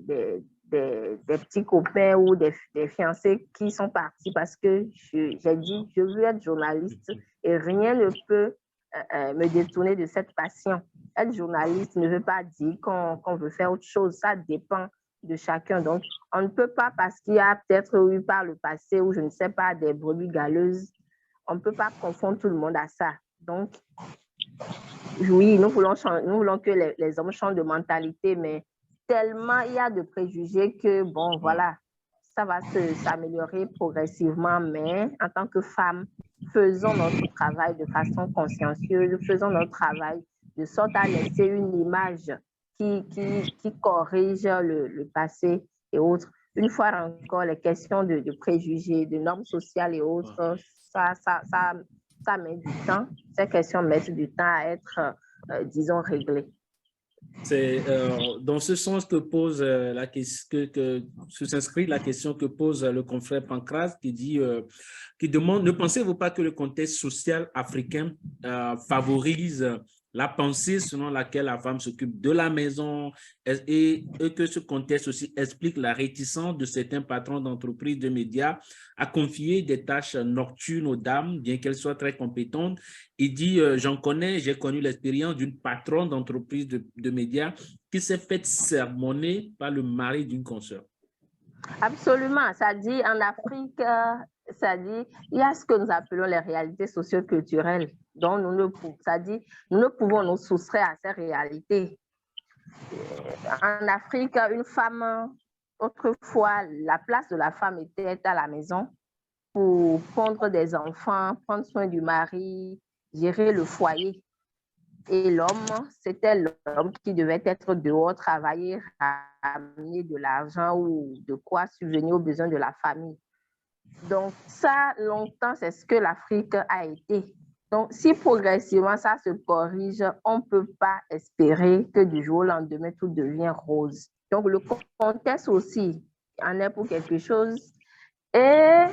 B: petits copains ou des fiancés qui sont partis parce que j'ai dit, je veux être journaliste et rien ne peut me détourner de cette passion. Être journaliste ne veut pas dire qu'on veut faire autre chose. Ça dépend de chacun. Donc, on ne peut pas, parce qu'il y a peut-être eu par le passé, ou je ne sais pas, des brebis galeuses, on ne peut pas confondre tout le monde à ça. Donc, oui, nous voulons que les hommes changent de mentalité, mais tellement il y a de préjugés que, bon, voilà, ça va s'améliorer progressivement, mais en tant que femme, faisons notre travail de façon consciencieuse, faisons notre travail de sorte à laisser une image qui corrige le passé et autres. Une fois encore, les questions de préjugés, de normes sociales et autres, ça met du temps. Ces questions mettent du temps à être, disons, réglées.
A: C'est dans ce sens que pose la question, que s'inscrit la question que pose le confrère Pancras qui dit, qui demande, ne pensez-vous pas que le contexte social africain favorise la pensée selon laquelle la femme s'occupe de la maison et que ce contexte aussi explique la réticence de certains patrons d'entreprises de médias à confier des tâches nocturnes aux dames, bien qu'elles soient très compétentes. Il dit, j'ai connu l'expérience d'une patronne d'entreprise de médias qui s'est faite sermonner par le mari d'une consoeur.
B: Absolument. Ça dit, en Afrique, ça dit, il y a ce que nous appelons les réalités socio-culturelles. Donc, nous ne pouvons nous soustraire à ces réalités. En Afrique, une femme, autrefois, la place de la femme était à la maison pour pondre des enfants, prendre soin du mari, gérer le foyer. Et l'homme, c'était l'homme qui devait être dehors, travailler, ramener de l'argent ou de quoi subvenir aux besoins de la famille. Donc, ça, longtemps, c'est ce que l'Afrique a été. Donc, si progressivement ça se corrige, on ne peut pas espérer que du jour au lendemain, tout devient rose. Donc, le contexte aussi en est pour quelque chose. Et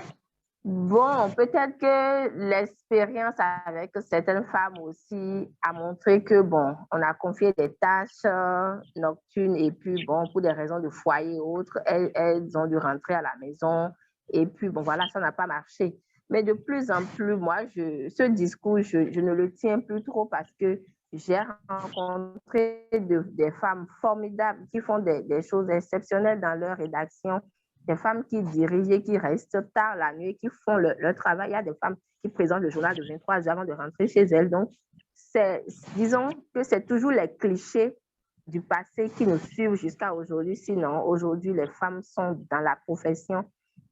B: bon, peut-être que l'expérience avec certaines femmes aussi a montré que, bon, on a confié des tâches nocturnes et puis, bon, pour des raisons de foyer et autres, elles ont dû rentrer à la maison et puis, bon, voilà, ça n'a pas marché. Mais de plus en plus, moi, ce discours, je ne le tiens plus trop parce que j'ai rencontré des femmes formidables qui font des choses exceptionnelles dans leur rédaction. Des femmes qui dirigent et qui restent tard la nuit, qui font leur travail. Il y a des femmes qui présentent le journal de 23 heures avant de rentrer chez elles. Donc, disons que c'est toujours les clichés du passé qui nous suivent jusqu'à aujourd'hui. Sinon, aujourd'hui, les femmes sont dans la profession.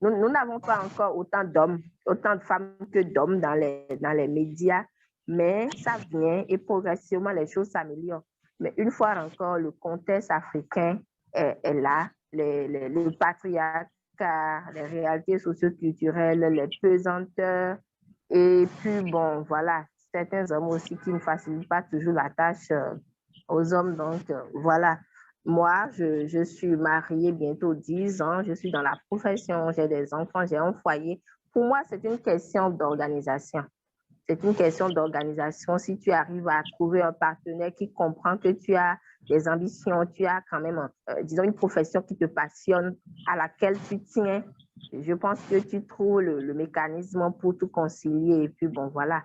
B: Nous n'avons pas encore autant de femmes que d'hommes dans les médias, mais ça vient et progressivement, les choses s'améliorent. Mais une fois encore, le contexte africain est là. Le patriarcat, les réalités socio-culturelles, les pesanteurs, et puis bon, voilà, certains hommes aussi qui ne facilitent pas toujours la tâche aux hommes. Donc, voilà, moi, je suis mariée bientôt 10 ans, je suis dans la profession, j'ai des enfants, j'ai un foyer. Pour moi, c'est une question d'organisation. C'est une question d'organisation. Si tu arrives à trouver un partenaire qui comprend que tu as des ambitions, tu as quand même, disons, une profession qui te passionne, à laquelle tu tiens, je pense que tu trouves le mécanisme pour tout concilier. Et puis, bon, voilà.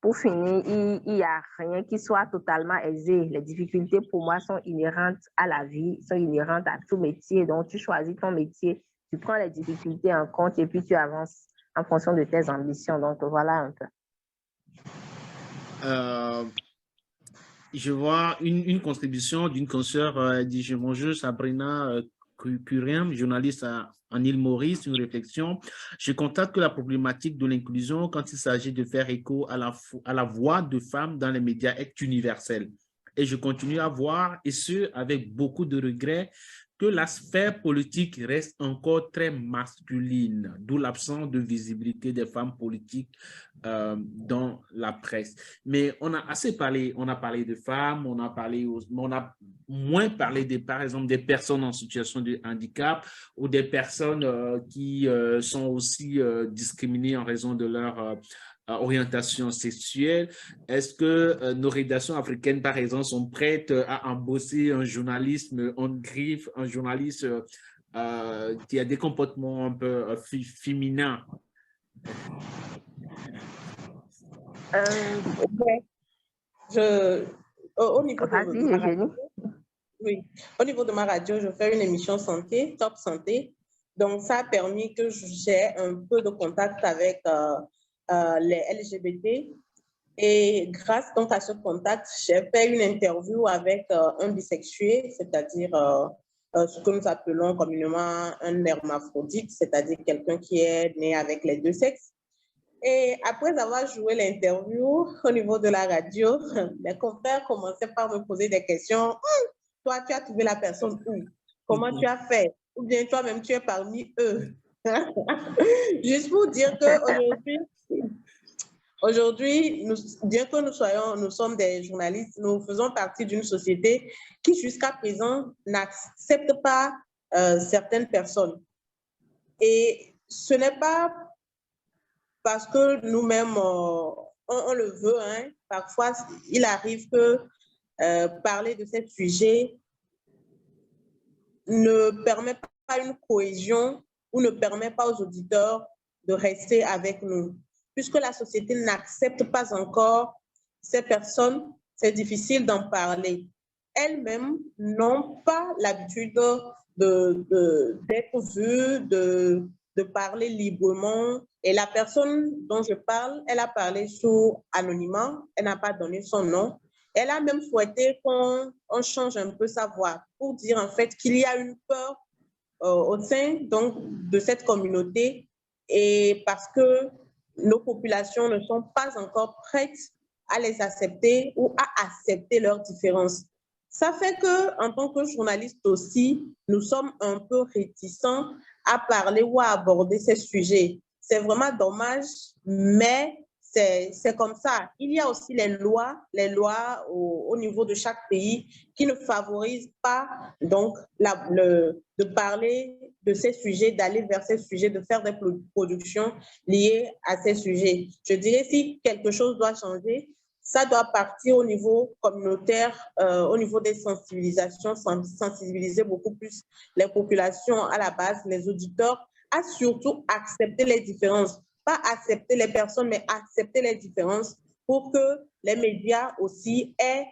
B: Pour finir, il n'y a rien qui soit totalement aisé. Les difficultés, pour moi, sont inhérentes à la vie, sont inhérentes à tout métier. Donc, tu choisis ton métier, tu prends les difficultés en compte et puis tu avances en fonction de tes ambitions. Donc, voilà un peu.
A: Je vois une contribution d'une consoeur dit bonjour Sabrina Curien, journaliste en île Maurice, une réflexion. Je constate que la problématique de l'inclusion quand il s'agit de faire écho à la voix de femmes dans les médias est universelle. Et je continue à voir, et ce, avec beaucoup de regrets, que la sphère politique reste encore très masculine, d'où l'absence de visibilité des femmes politiques dans la presse. Mais on a assez parlé, on a parlé de femmes, on a moins parlé, par exemple, des personnes en situation de handicap ou des personnes qui sont aussi discriminées en raison de leur orientation sexuelle. Est-ce que nos rédactions africaines, par exemple, sont prêtes à embaucher un journaliste en griffe, un journaliste qui a des comportements un peu féminins?
C: Au niveau de ma radio, je fais une émission santé, Top Santé. Donc, ça a permis que j'ai un peu de contact avec les LGBT. Et grâce donc à ce contact, j'ai fait une interview avec un bisexué, c'est-à-dire ce que nous appelons communément un hermaphrodite, c'est-à-dire quelqu'un qui est né avec les deux sexes. Et après avoir joué l'interview au niveau de la radio, mes confrères commençaient par me poser des questions. Toi, tu as trouvé la personne où? Comment tu as fait? Ou bien toi-même, tu es parmi eux. Juste pour dire qu'aujourd'hui, bien que nous sommes des journalistes, nous faisons partie d'une société qui, jusqu'à présent, n'accepte pas certaines personnes. Et ce n'est pas parce que nous-mêmes, on le veut, hein. Parfois, il arrive que parler de ces sujets ne permet pas une cohésion ou ne permet pas aux auditeurs de rester avec nous. Puisque la société n'accepte pas encore ces personnes, c'est difficile d'en parler. Elles-mêmes n'ont pas l'habitude d'être vues, de parler librement. Et la personne dont je parle, elle a parlé sous anonymat, elle n'a pas donné son nom. Elle a même souhaité qu'on change un peu sa voix pour dire en fait qu'il y a une peur au sein donc, de cette communauté et parce que nos populations ne sont pas encore prêtes à les accepter ou à accepter leurs différences. Ça fait qu'en tant que journaliste aussi, nous sommes un peu réticents à parler ou à aborder ces sujets. C'est vraiment dommage, mais c'est comme ça. Il y a aussi les lois au niveau de chaque pays qui ne favorisent pas donc de parler de ces sujets, d'aller vers ces sujets, de faire des productions liées à ces sujets. Je dirais si quelque chose doit changer, ça doit partir au niveau communautaire, au niveau des sensibilisations, sensibiliser beaucoup plus les populations à la base, les auditeurs, à surtout accepter les différences. Pas accepter les personnes, mais accepter les différences pour que les médias aussi aient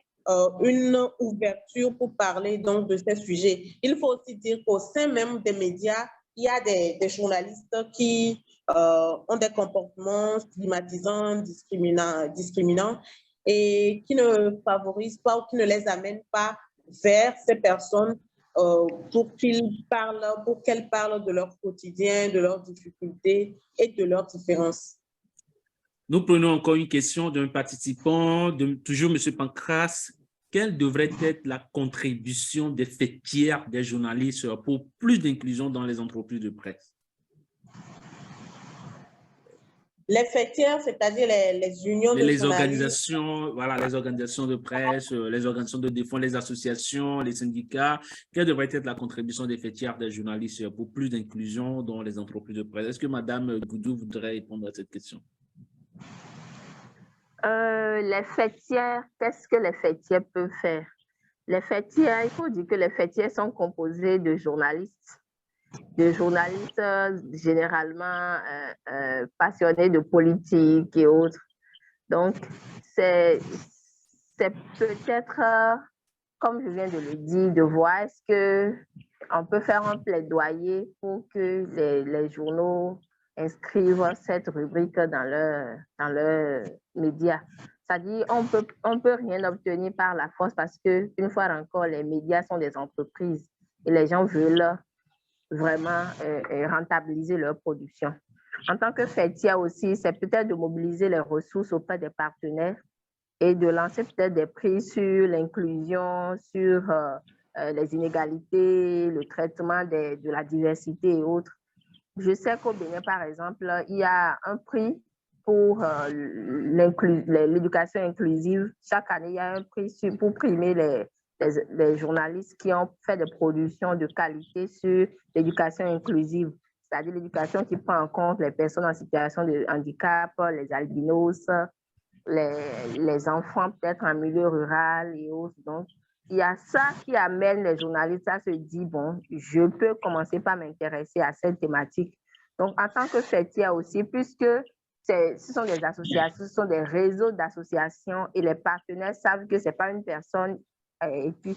C: une ouverture pour parler donc de ces sujets. Il faut aussi dire qu'au sein même des médias, il y a des journalistes qui ont des comportements stigmatisants, discriminants et qui ne favorisent pas ou qui ne les amènent pas vers ces personnes pour qu'elles parlent de leur quotidien, de leurs difficultés et de leurs différences.
A: Nous prenons encore une question d'un participant, toujours M. Pancras. Quelle devrait être la contribution des fêtières des journalistes pour plus d'inclusion dans les entreprises de presse?
C: Les fêtières, c'est-à-dire les unions de journalistes.
A: Organisations, voilà, les organisations de presse, les organisations de défense, les associations, les syndicats. Quelle devrait être la contribution des fêtières des journalistes pour plus d'inclusion dans les entreprises de presse? Est-ce que Mme Goudou voudrait répondre à cette question?
B: Les fêtières, qu'est-ce que les fêtières peuvent faire? Les fêtières, il faut dire que les fêtières sont composées de journalistes généralement passionnés de politique et autres. Donc, c'est peut-être, comme je viens de le dire, de voir est-ce qu'on peut faire un plaidoyer pour que les journaux inscrivent cette rubrique dans leur média. C'est-à-dire on peut rien obtenir par la force parce que, une fois encore, les médias sont des entreprises et les gens veulent vraiment rentabiliser leur production. En tant que fêtière aussi, c'est peut-être de mobiliser les ressources auprès des partenaires et de lancer peut-être des prix sur l'inclusion, sur les inégalités, le traitement de la diversité et autres. Je sais qu'au Bénin, par exemple, il y a un prix pour l'éducation inclusive. Chaque année, il y a un prix pour primer les journalistes qui ont fait des productions de qualité sur l'éducation inclusive, c'est-à-dire l'éducation qui prend en compte les personnes en situation de handicap, les albinos, les enfants peut-être en milieu rural et autres. Donc, il y a ça qui amène les journalistes à se dire, bon, je peux commencer par m'intéresser à cette thématique. Donc, en tant que fêtière aussi, puisque ce sont des associations, ce sont des réseaux d'associations et les partenaires savent que ce n'est pas une personne et puis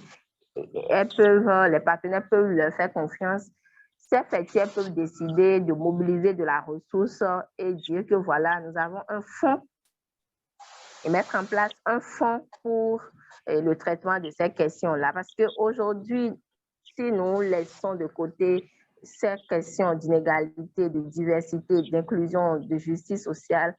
B: les partenaires peuvent leur faire confiance. Ces fêtières peuvent décider de mobiliser de la ressource et dire que voilà, nous avons un fonds et mettre en place un fonds pour le traitement de ces questions-là. Parce qu'aujourd'hui, si nous laissons de côté ces questions d'inégalité, de diversité, d'inclusion, de justice sociale,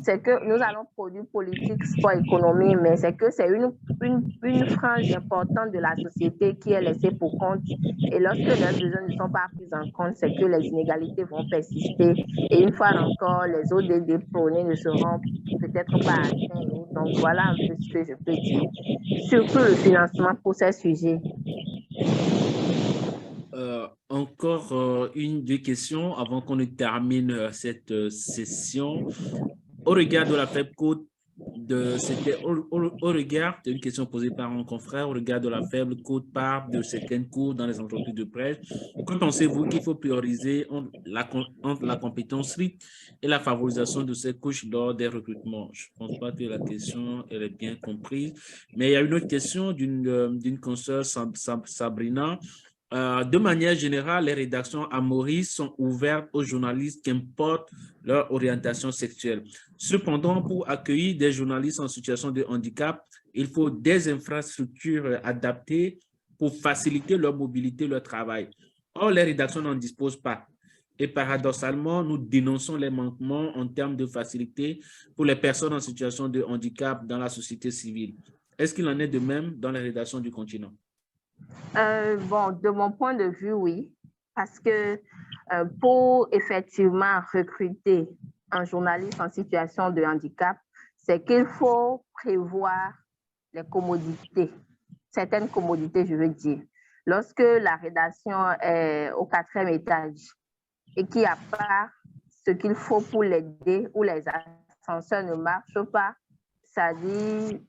B: c'est que nous allons produire politique, sport, économie, mais c'est que c'est une frange importante de la société qui est laissée pour compte. Et lorsque leurs besoins ne sont pas pris en compte, c'est que les inégalités vont persister. Et une fois encore, les ODD prônés ne seront peut-être pas atteints. Donc voilà un peu ce que je peux dire. Surtout le financement pour ces sujets.
A: Encore deux questions avant qu'on ne termine cette session. Au regard de la faible cote, c'était au regard d'une question posée par un confrère, au regard de la faible quote-part de certaines cours dans les entreprises de presse, que pensez-vous qu'il faut prioriser entre la compétence RIT et la favorisation de ces couches lors des recrutements? Je ne pense pas que la question elle est bien comprise, mais il y a une autre question d'une consoeur, Sabrina. De manière générale, les rédactions à Maurice sont ouvertes aux journalistes qui importent leur orientation sexuelle. Cependant, pour accueillir des journalistes en situation de handicap, il faut des infrastructures adaptées pour faciliter leur mobilité, leur travail. Or, les rédactions n'en disposent pas. Et paradoxalement, nous dénonçons les manquements en termes de facilité pour les personnes en situation de handicap dans la société civile. Est-ce qu'il en est de même dans les rédactions du continent?
B: Bon, de mon point de vue, oui, parce que pour effectivement recruter un journaliste en situation de handicap, c'est qu'il faut prévoir les commodités, certaines commodités, je veux dire. Lorsque la rédaction est au 4e étage et qu'il n'y a pas ce qu'il faut pour l'aider ou les ascenseurs ne marchent pas, ça dit,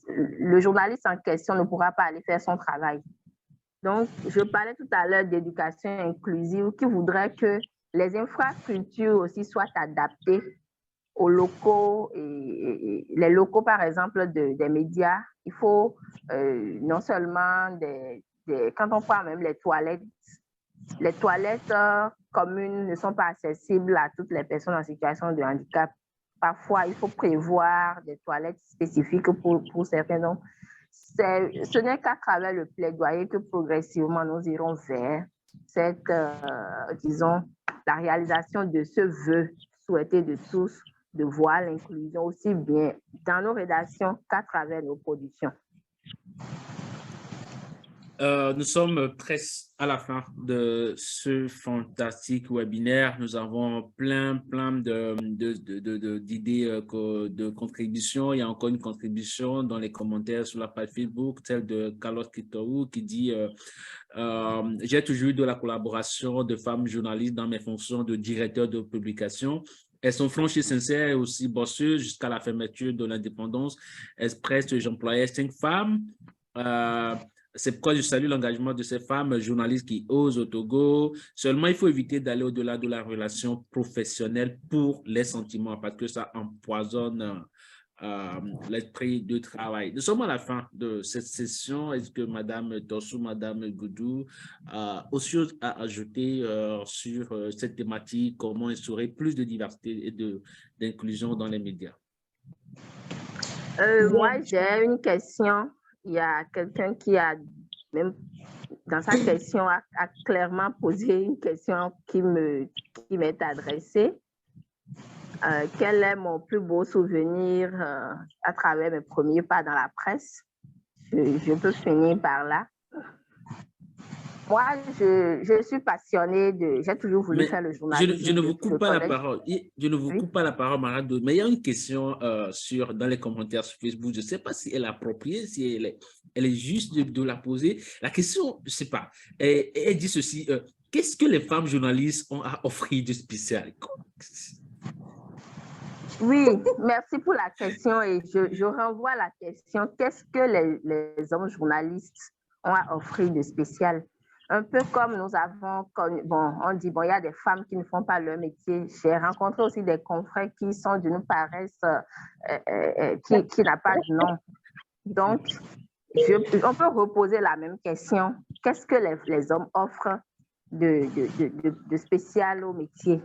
B: le journaliste en question ne pourra pas aller faire son travail. Donc, je parlais tout à l'heure d'éducation inclusive qui voudrait que les infrastructures aussi soient adaptées aux locaux, et les locaux, par exemple, des médias. Il faut non seulement quand on prend même les toilettes communes ne sont pas accessibles à toutes les personnes en situation de handicap. Parfois, il faut prévoir des toilettes spécifiques pour certains. Donc, ce n'est qu'à travers le plaidoyer que progressivement nous irons vers cette, disons, la réalisation de ce vœu souhaité de tous, de voir l'inclusion aussi bien dans nos rédactions qu'à travers nos productions.
A: Nous sommes presque à la fin de ce fantastique webinaire. Nous avons plein d'idées de contributions. Il y a encore une contribution dans les commentaires sur la page Facebook, celle de Carlos Kitoou qui dit j'ai toujours eu de la collaboration de femmes journalistes dans mes fonctions de directeur de publication. Elles sont franches et sincères et aussi bosseuses jusqu'à la fermeture de l'indépendance. Express, j'employais 5 femmes. C'est pourquoi je salue l'engagement de ces femmes journalistes qui osent au Togo. Seulement, il faut éviter d'aller au-delà de la relation professionnelle pour les sentiments parce que ça empoisonne l'esprit de travail. Nous sommes à la fin de cette session. Est-ce que Madame Dossou, Madame Goudou aussi à ajouter sur cette thématique, comment instaurer plus de diversité et d'inclusion dans les médias?
B: Moi, j'ai une question. Il y a quelqu'un qui a, même dans sa question, a clairement posé une question qui m'est adressée. Quel est mon plus beau souvenir à travers mes premiers pas dans la presse? Je peux finir par là. Moi, je suis passionnée j'ai toujours voulu faire le journalisme.
A: Je ne vous coupe pas la parole. Je ne vous coupe pas la parole, Marado, mais il y a une question dans les commentaires sur Facebook. Je ne sais pas si elle est appropriée, si elle est juste de la poser. La question, je ne sais pas. Elle dit ceci, qu'est-ce que les femmes journalistes ont à offrir de spécial?
B: Oui, merci pour la question et je renvoie la question. Qu'est-ce que les hommes journalistes ont à offrir de spécial? Un peu comme nous avons, on dit, il y a des femmes qui ne font pas leur métier. J'ai rencontré aussi des confrères qui sont d'une paresse qui n'a pas de nom. Donc, on peut reposer la même question. Qu'est-ce que les hommes offrent de spécial au métier?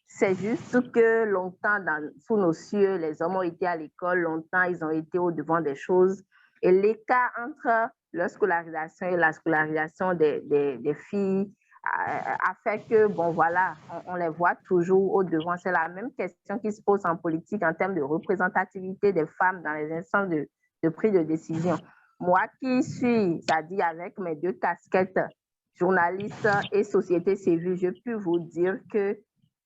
B: C'est juste que longtemps, sous nos cieux, les hommes ont été à l'école, longtemps, ils ont été au devant des choses. Et l'écart entre leur scolarisation et la scolarisation des filles a fait que, bon, voilà, on les voit toujours au devant. C'est la même question qui se pose en politique en termes de représentativité des femmes dans les instances de prise de décision. Moi qui suis, c'est-à-dire avec mes 2 casquettes, journaliste et société civile, je peux vous dire que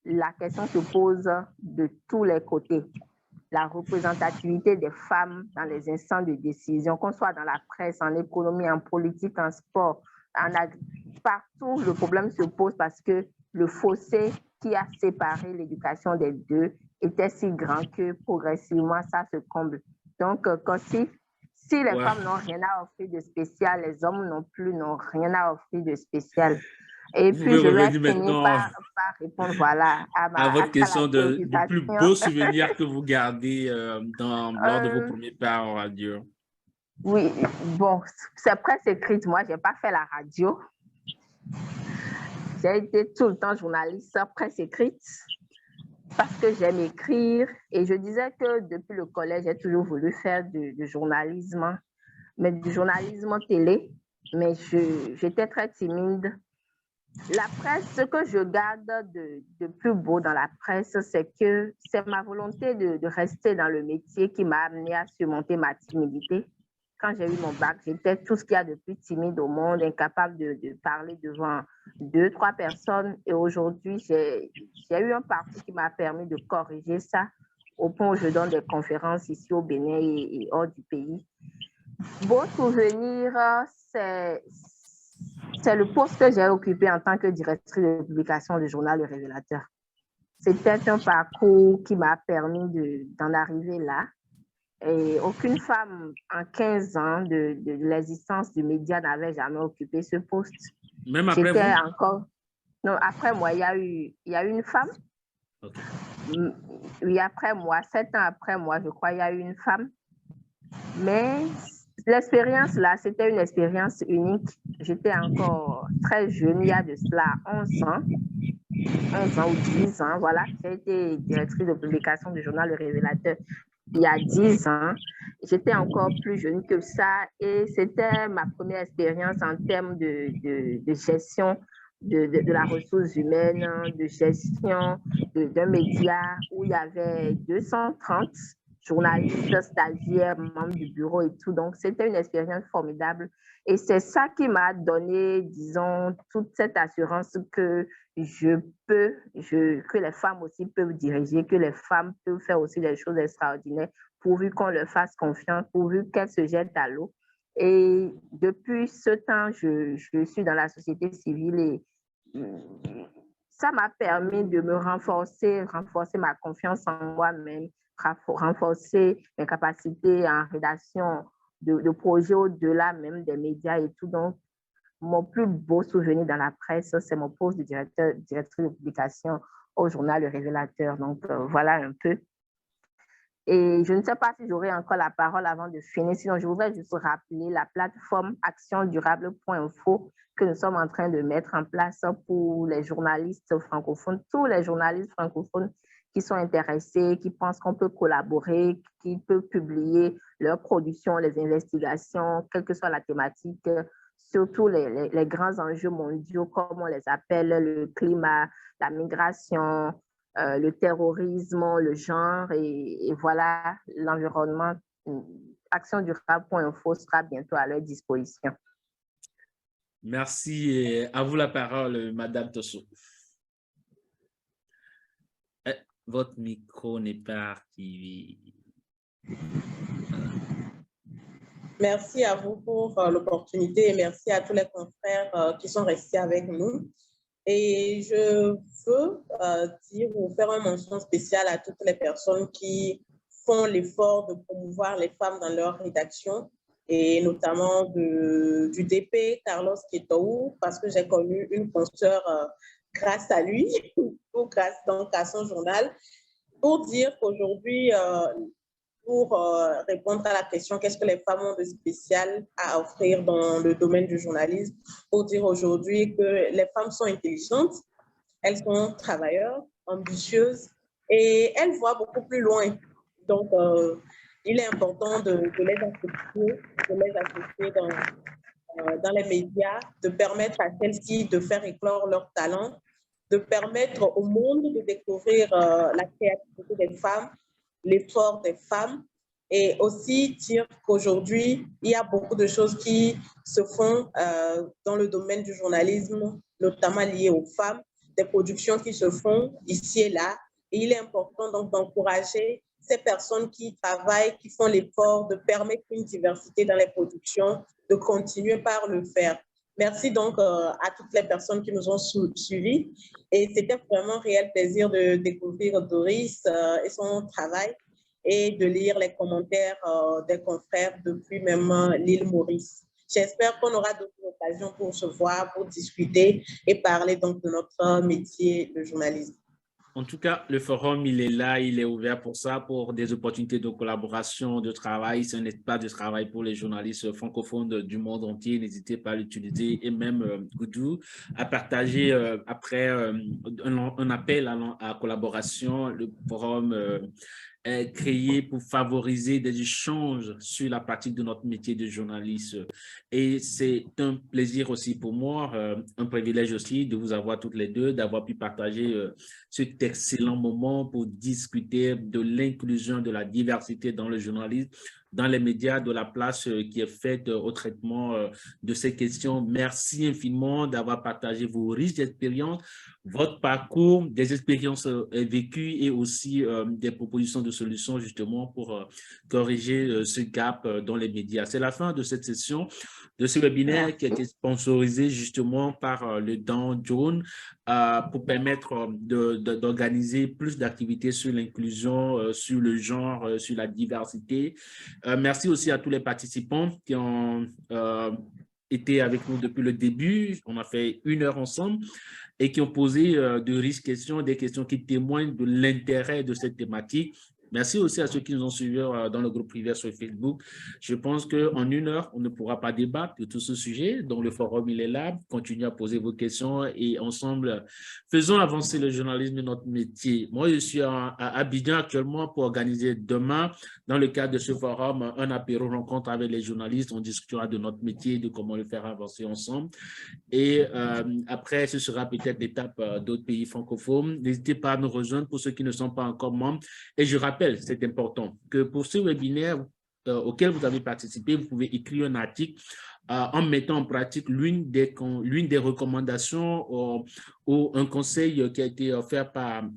B: la question se pose de tous les côtés. La représentativité des femmes dans les instances de décision, qu'on soit dans la presse, en économie, en politique, en sport, partout, le problème se pose parce que le fossé qui a séparé l'éducation des deux était si grand que progressivement, ça se comble. Donc, si les femmes n'ont rien à offrir de spécial, les hommes non plus n'ont rien à offrir de spécial. Et puis, je vais finir par répondre voilà,
A: à votre question du plus beau souvenir que vous gardez lors de vos premiers pas en radio.
B: Oui, bon, c'est presse écrite. Moi, je n'ai pas fait la radio. J'ai été tout le temps journaliste presse écrite parce que j'aime écrire. Et je disais que depuis le collège, j'ai toujours voulu faire du journalisme, mais du journalisme télé. Mais j'étais très timide. La presse, ce que je garde de plus beau dans la presse, c'est que c'est ma volonté de rester dans le métier qui m'a amenée à surmonter ma timidité. Quand j'ai eu mon bac, j'étais tout ce qu'il y a de plus timide au monde, incapable de parler devant 2, 3 personnes. Et aujourd'hui, j'ai eu un parcours qui m'a permis de corriger ça au point où je donne des conférences ici au Bénin et hors du pays. Beau souvenir, c'est le poste que j'ai occupé en tant que directrice de publication du journal Le Révélateur. C'était un parcours qui m'a permis d'en arriver là. Et aucune femme en 15 ans de l'existence du média n'avait jamais occupé ce poste.
A: Même après vous?
B: Encore... Non, après moi, il y a eu une femme.
A: Okay.
B: Oui, après moi, 7 ans après moi, je crois, il y a eu une femme. Mais l'expérience là, c'était une expérience unique. J'étais encore très jeune, il y a de cela 11 ans ou 10 ans, voilà. J'ai été directrice de publication du journal Le Révélateur il y a 10 ans. J'étais encore plus jeune que ça et c'était ma première expérience en termes de gestion de la ressource humaine, de gestion d'un média où il y avait 230 journalistes, stagiaires, membres du bureau et tout. Donc, c'était une expérience formidable. Et c'est ça qui m'a donné, disons, toute cette assurance que que les femmes aussi peuvent diriger, que les femmes peuvent faire aussi des choses extraordinaires, pourvu qu'on leur fasse confiance, pourvu qu'elles se jettent à l'eau. Et depuis ce temps, je suis dans la société civile et ça m'a permis de me renforcer ma confiance en moi-même, renforcer mes capacités en rédaction de projets au-delà même des médias et tout. Donc, mon plus beau souvenir dans la presse, c'est mon poste de directrice de publication au journal Le Révélateur. Donc, voilà un peu. Et je ne sais pas si j'aurai encore la parole avant de finir, sinon je voudrais juste rappeler la plateforme actiondurable.info que nous sommes en train de mettre en place pour les journalistes francophones, tous les journalistes francophones qui sont intéressés, qui pensent qu'on peut collaborer, qui peuvent publier leurs productions, les investigations, quelle que soit la thématique, surtout les grands enjeux mondiaux, comme on les appelle, le climat, la migration, le terrorisme, le genre et voilà, l'environnement. Actiondurable.info sera bientôt à leur disposition.
A: Merci. Et à vous la parole, Madame Tosso. Votre micro n'est pas activé.
C: Merci à vous pour l'opportunité et merci à tous les confrères qui sont restés avec nous. Et je veux dire ou faire une mention spéciale à toutes les personnes qui font l'effort de promouvoir les femmes dans leur rédaction et notamment du DP, Carlos Quetoou, parce que j'ai connu une consoeur grâce à lui, ou grâce donc à son journal, pour dire qu'aujourd'hui, pour répondre à la question qu'est-ce que les femmes ont de spécial à offrir dans le domaine du journalisme, pour dire aujourd'hui que les femmes sont intelligentes, elles sont travailleuses, ambitieuses et elles voient beaucoup plus loin. Donc, il est important de les associer dans les médias, de permettre à celles-ci de faire éclore leurs talents, de permettre au monde de découvrir la créativité des femmes, l'effort des femmes, et aussi dire qu'aujourd'hui, il y a beaucoup de choses qui se font dans le domaine du journalisme, notamment liées aux femmes, des productions qui se font ici et là. Et il est important donc d'encourager ces personnes qui travaillent, qui font l'effort de permettre une diversité dans les productions, de continuer par le faire. Merci donc à toutes les personnes qui nous ont suivis. Et c'était vraiment un réel plaisir de découvrir Doris et son travail et de lire les commentaires des confrères depuis même l'île Maurice. J'espère qu'on aura d'autres occasions pour se voir, pour discuter et parler donc de notre métier de journalisme.
A: En tout cas, le forum, il est là, il est ouvert pour ça, pour des opportunités de collaboration, de travail. C'est un espace de travail pour les journalistes francophones du monde entier. N'hésitez pas à l'utiliser et même Goudou à partager après un appel à collaboration. Le forum est créé pour favoriser des échanges sur la pratique de notre métier de journaliste. Et c'est un plaisir aussi pour moi, un privilège aussi de vous avoir toutes les deux, d'avoir pu partager cet excellent moment pour discuter de l'inclusion, de la diversité dans le journalisme, dans les médias, de la place qui est faite au traitement de ces questions. Merci infiniment d'avoir partagé vos riches expériences, votre parcours, des expériences vécues et aussi des propositions de solutions justement pour corriger ce gap dans les médias. C'est la fin de cette session, de ce webinaire qui a été sponsorisé justement par le Dow Jones pour permettre d'organiser plus d'activités sur l'inclusion, sur le genre, sur la diversité. Merci aussi à tous les participants qui ont été avec nous depuis le début. On a fait 1 heure ensemble et qui ont posé de riches questions, des questions qui témoignent de l'intérêt de cette thématique. Merci aussi à ceux qui nous ont suivis dans le groupe privé sur Facebook. Je pense qu'en 1 heure, on ne pourra pas débattre de tout ce sujet. Donc, le forum, il est là. Continuez à poser vos questions et ensemble, faisons avancer le journalisme de notre métier. Moi, je suis à Abidjan actuellement pour organiser demain, dans le cadre de ce forum, un apéro rencontre avec les journalistes. On discutera de notre métier, de comment le faire avancer ensemble. Et après, ce sera peut-être l'étape d'autres pays francophones. N'hésitez pas à nous rejoindre pour ceux qui ne sont pas encore membres. Et je rappelle, c'est important, que pour ce webinaire auquel vous avez participé, vous pouvez écrire un article en mettant en pratique l'une des recommandations ou un conseil qui a été offert par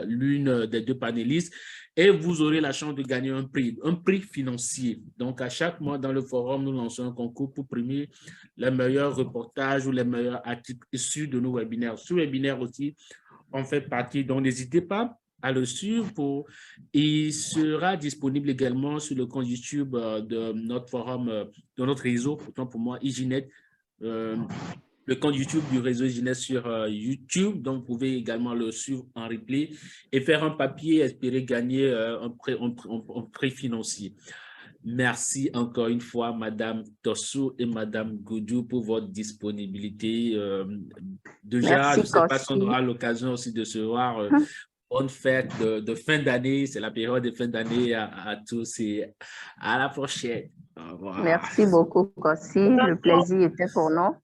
A: l'une des 2 panélistes. Et vous aurez la chance de gagner un prix financier. Donc, à chaque mois dans le forum, nous lançons un concours pour primer les meilleurs reportages ou les meilleurs articles issus de nos webinaires. Ce webinaire aussi, on fait partie, donc n'hésitez pas à le suivre. Il sera disponible également sur le compte YouTube de notre forum, de notre réseau, autant pour moi, IGNet, le compte YouTube du réseau IGNet sur YouTube. Donc, vous pouvez également le suivre en replay et faire un papier, espérer gagner un prix financier. Merci encore une fois, Madame Tossou et Madame Goudou, pour votre disponibilité. Déjà,
B: Merci,
A: je ne sais pas si on aura l'occasion aussi de se voir. Bonne fête de fin d'année. C'est la période de fin d'année à tous et à la prochaine. Au revoir.
B: Merci beaucoup, Kossi. Le plaisir était pour nous.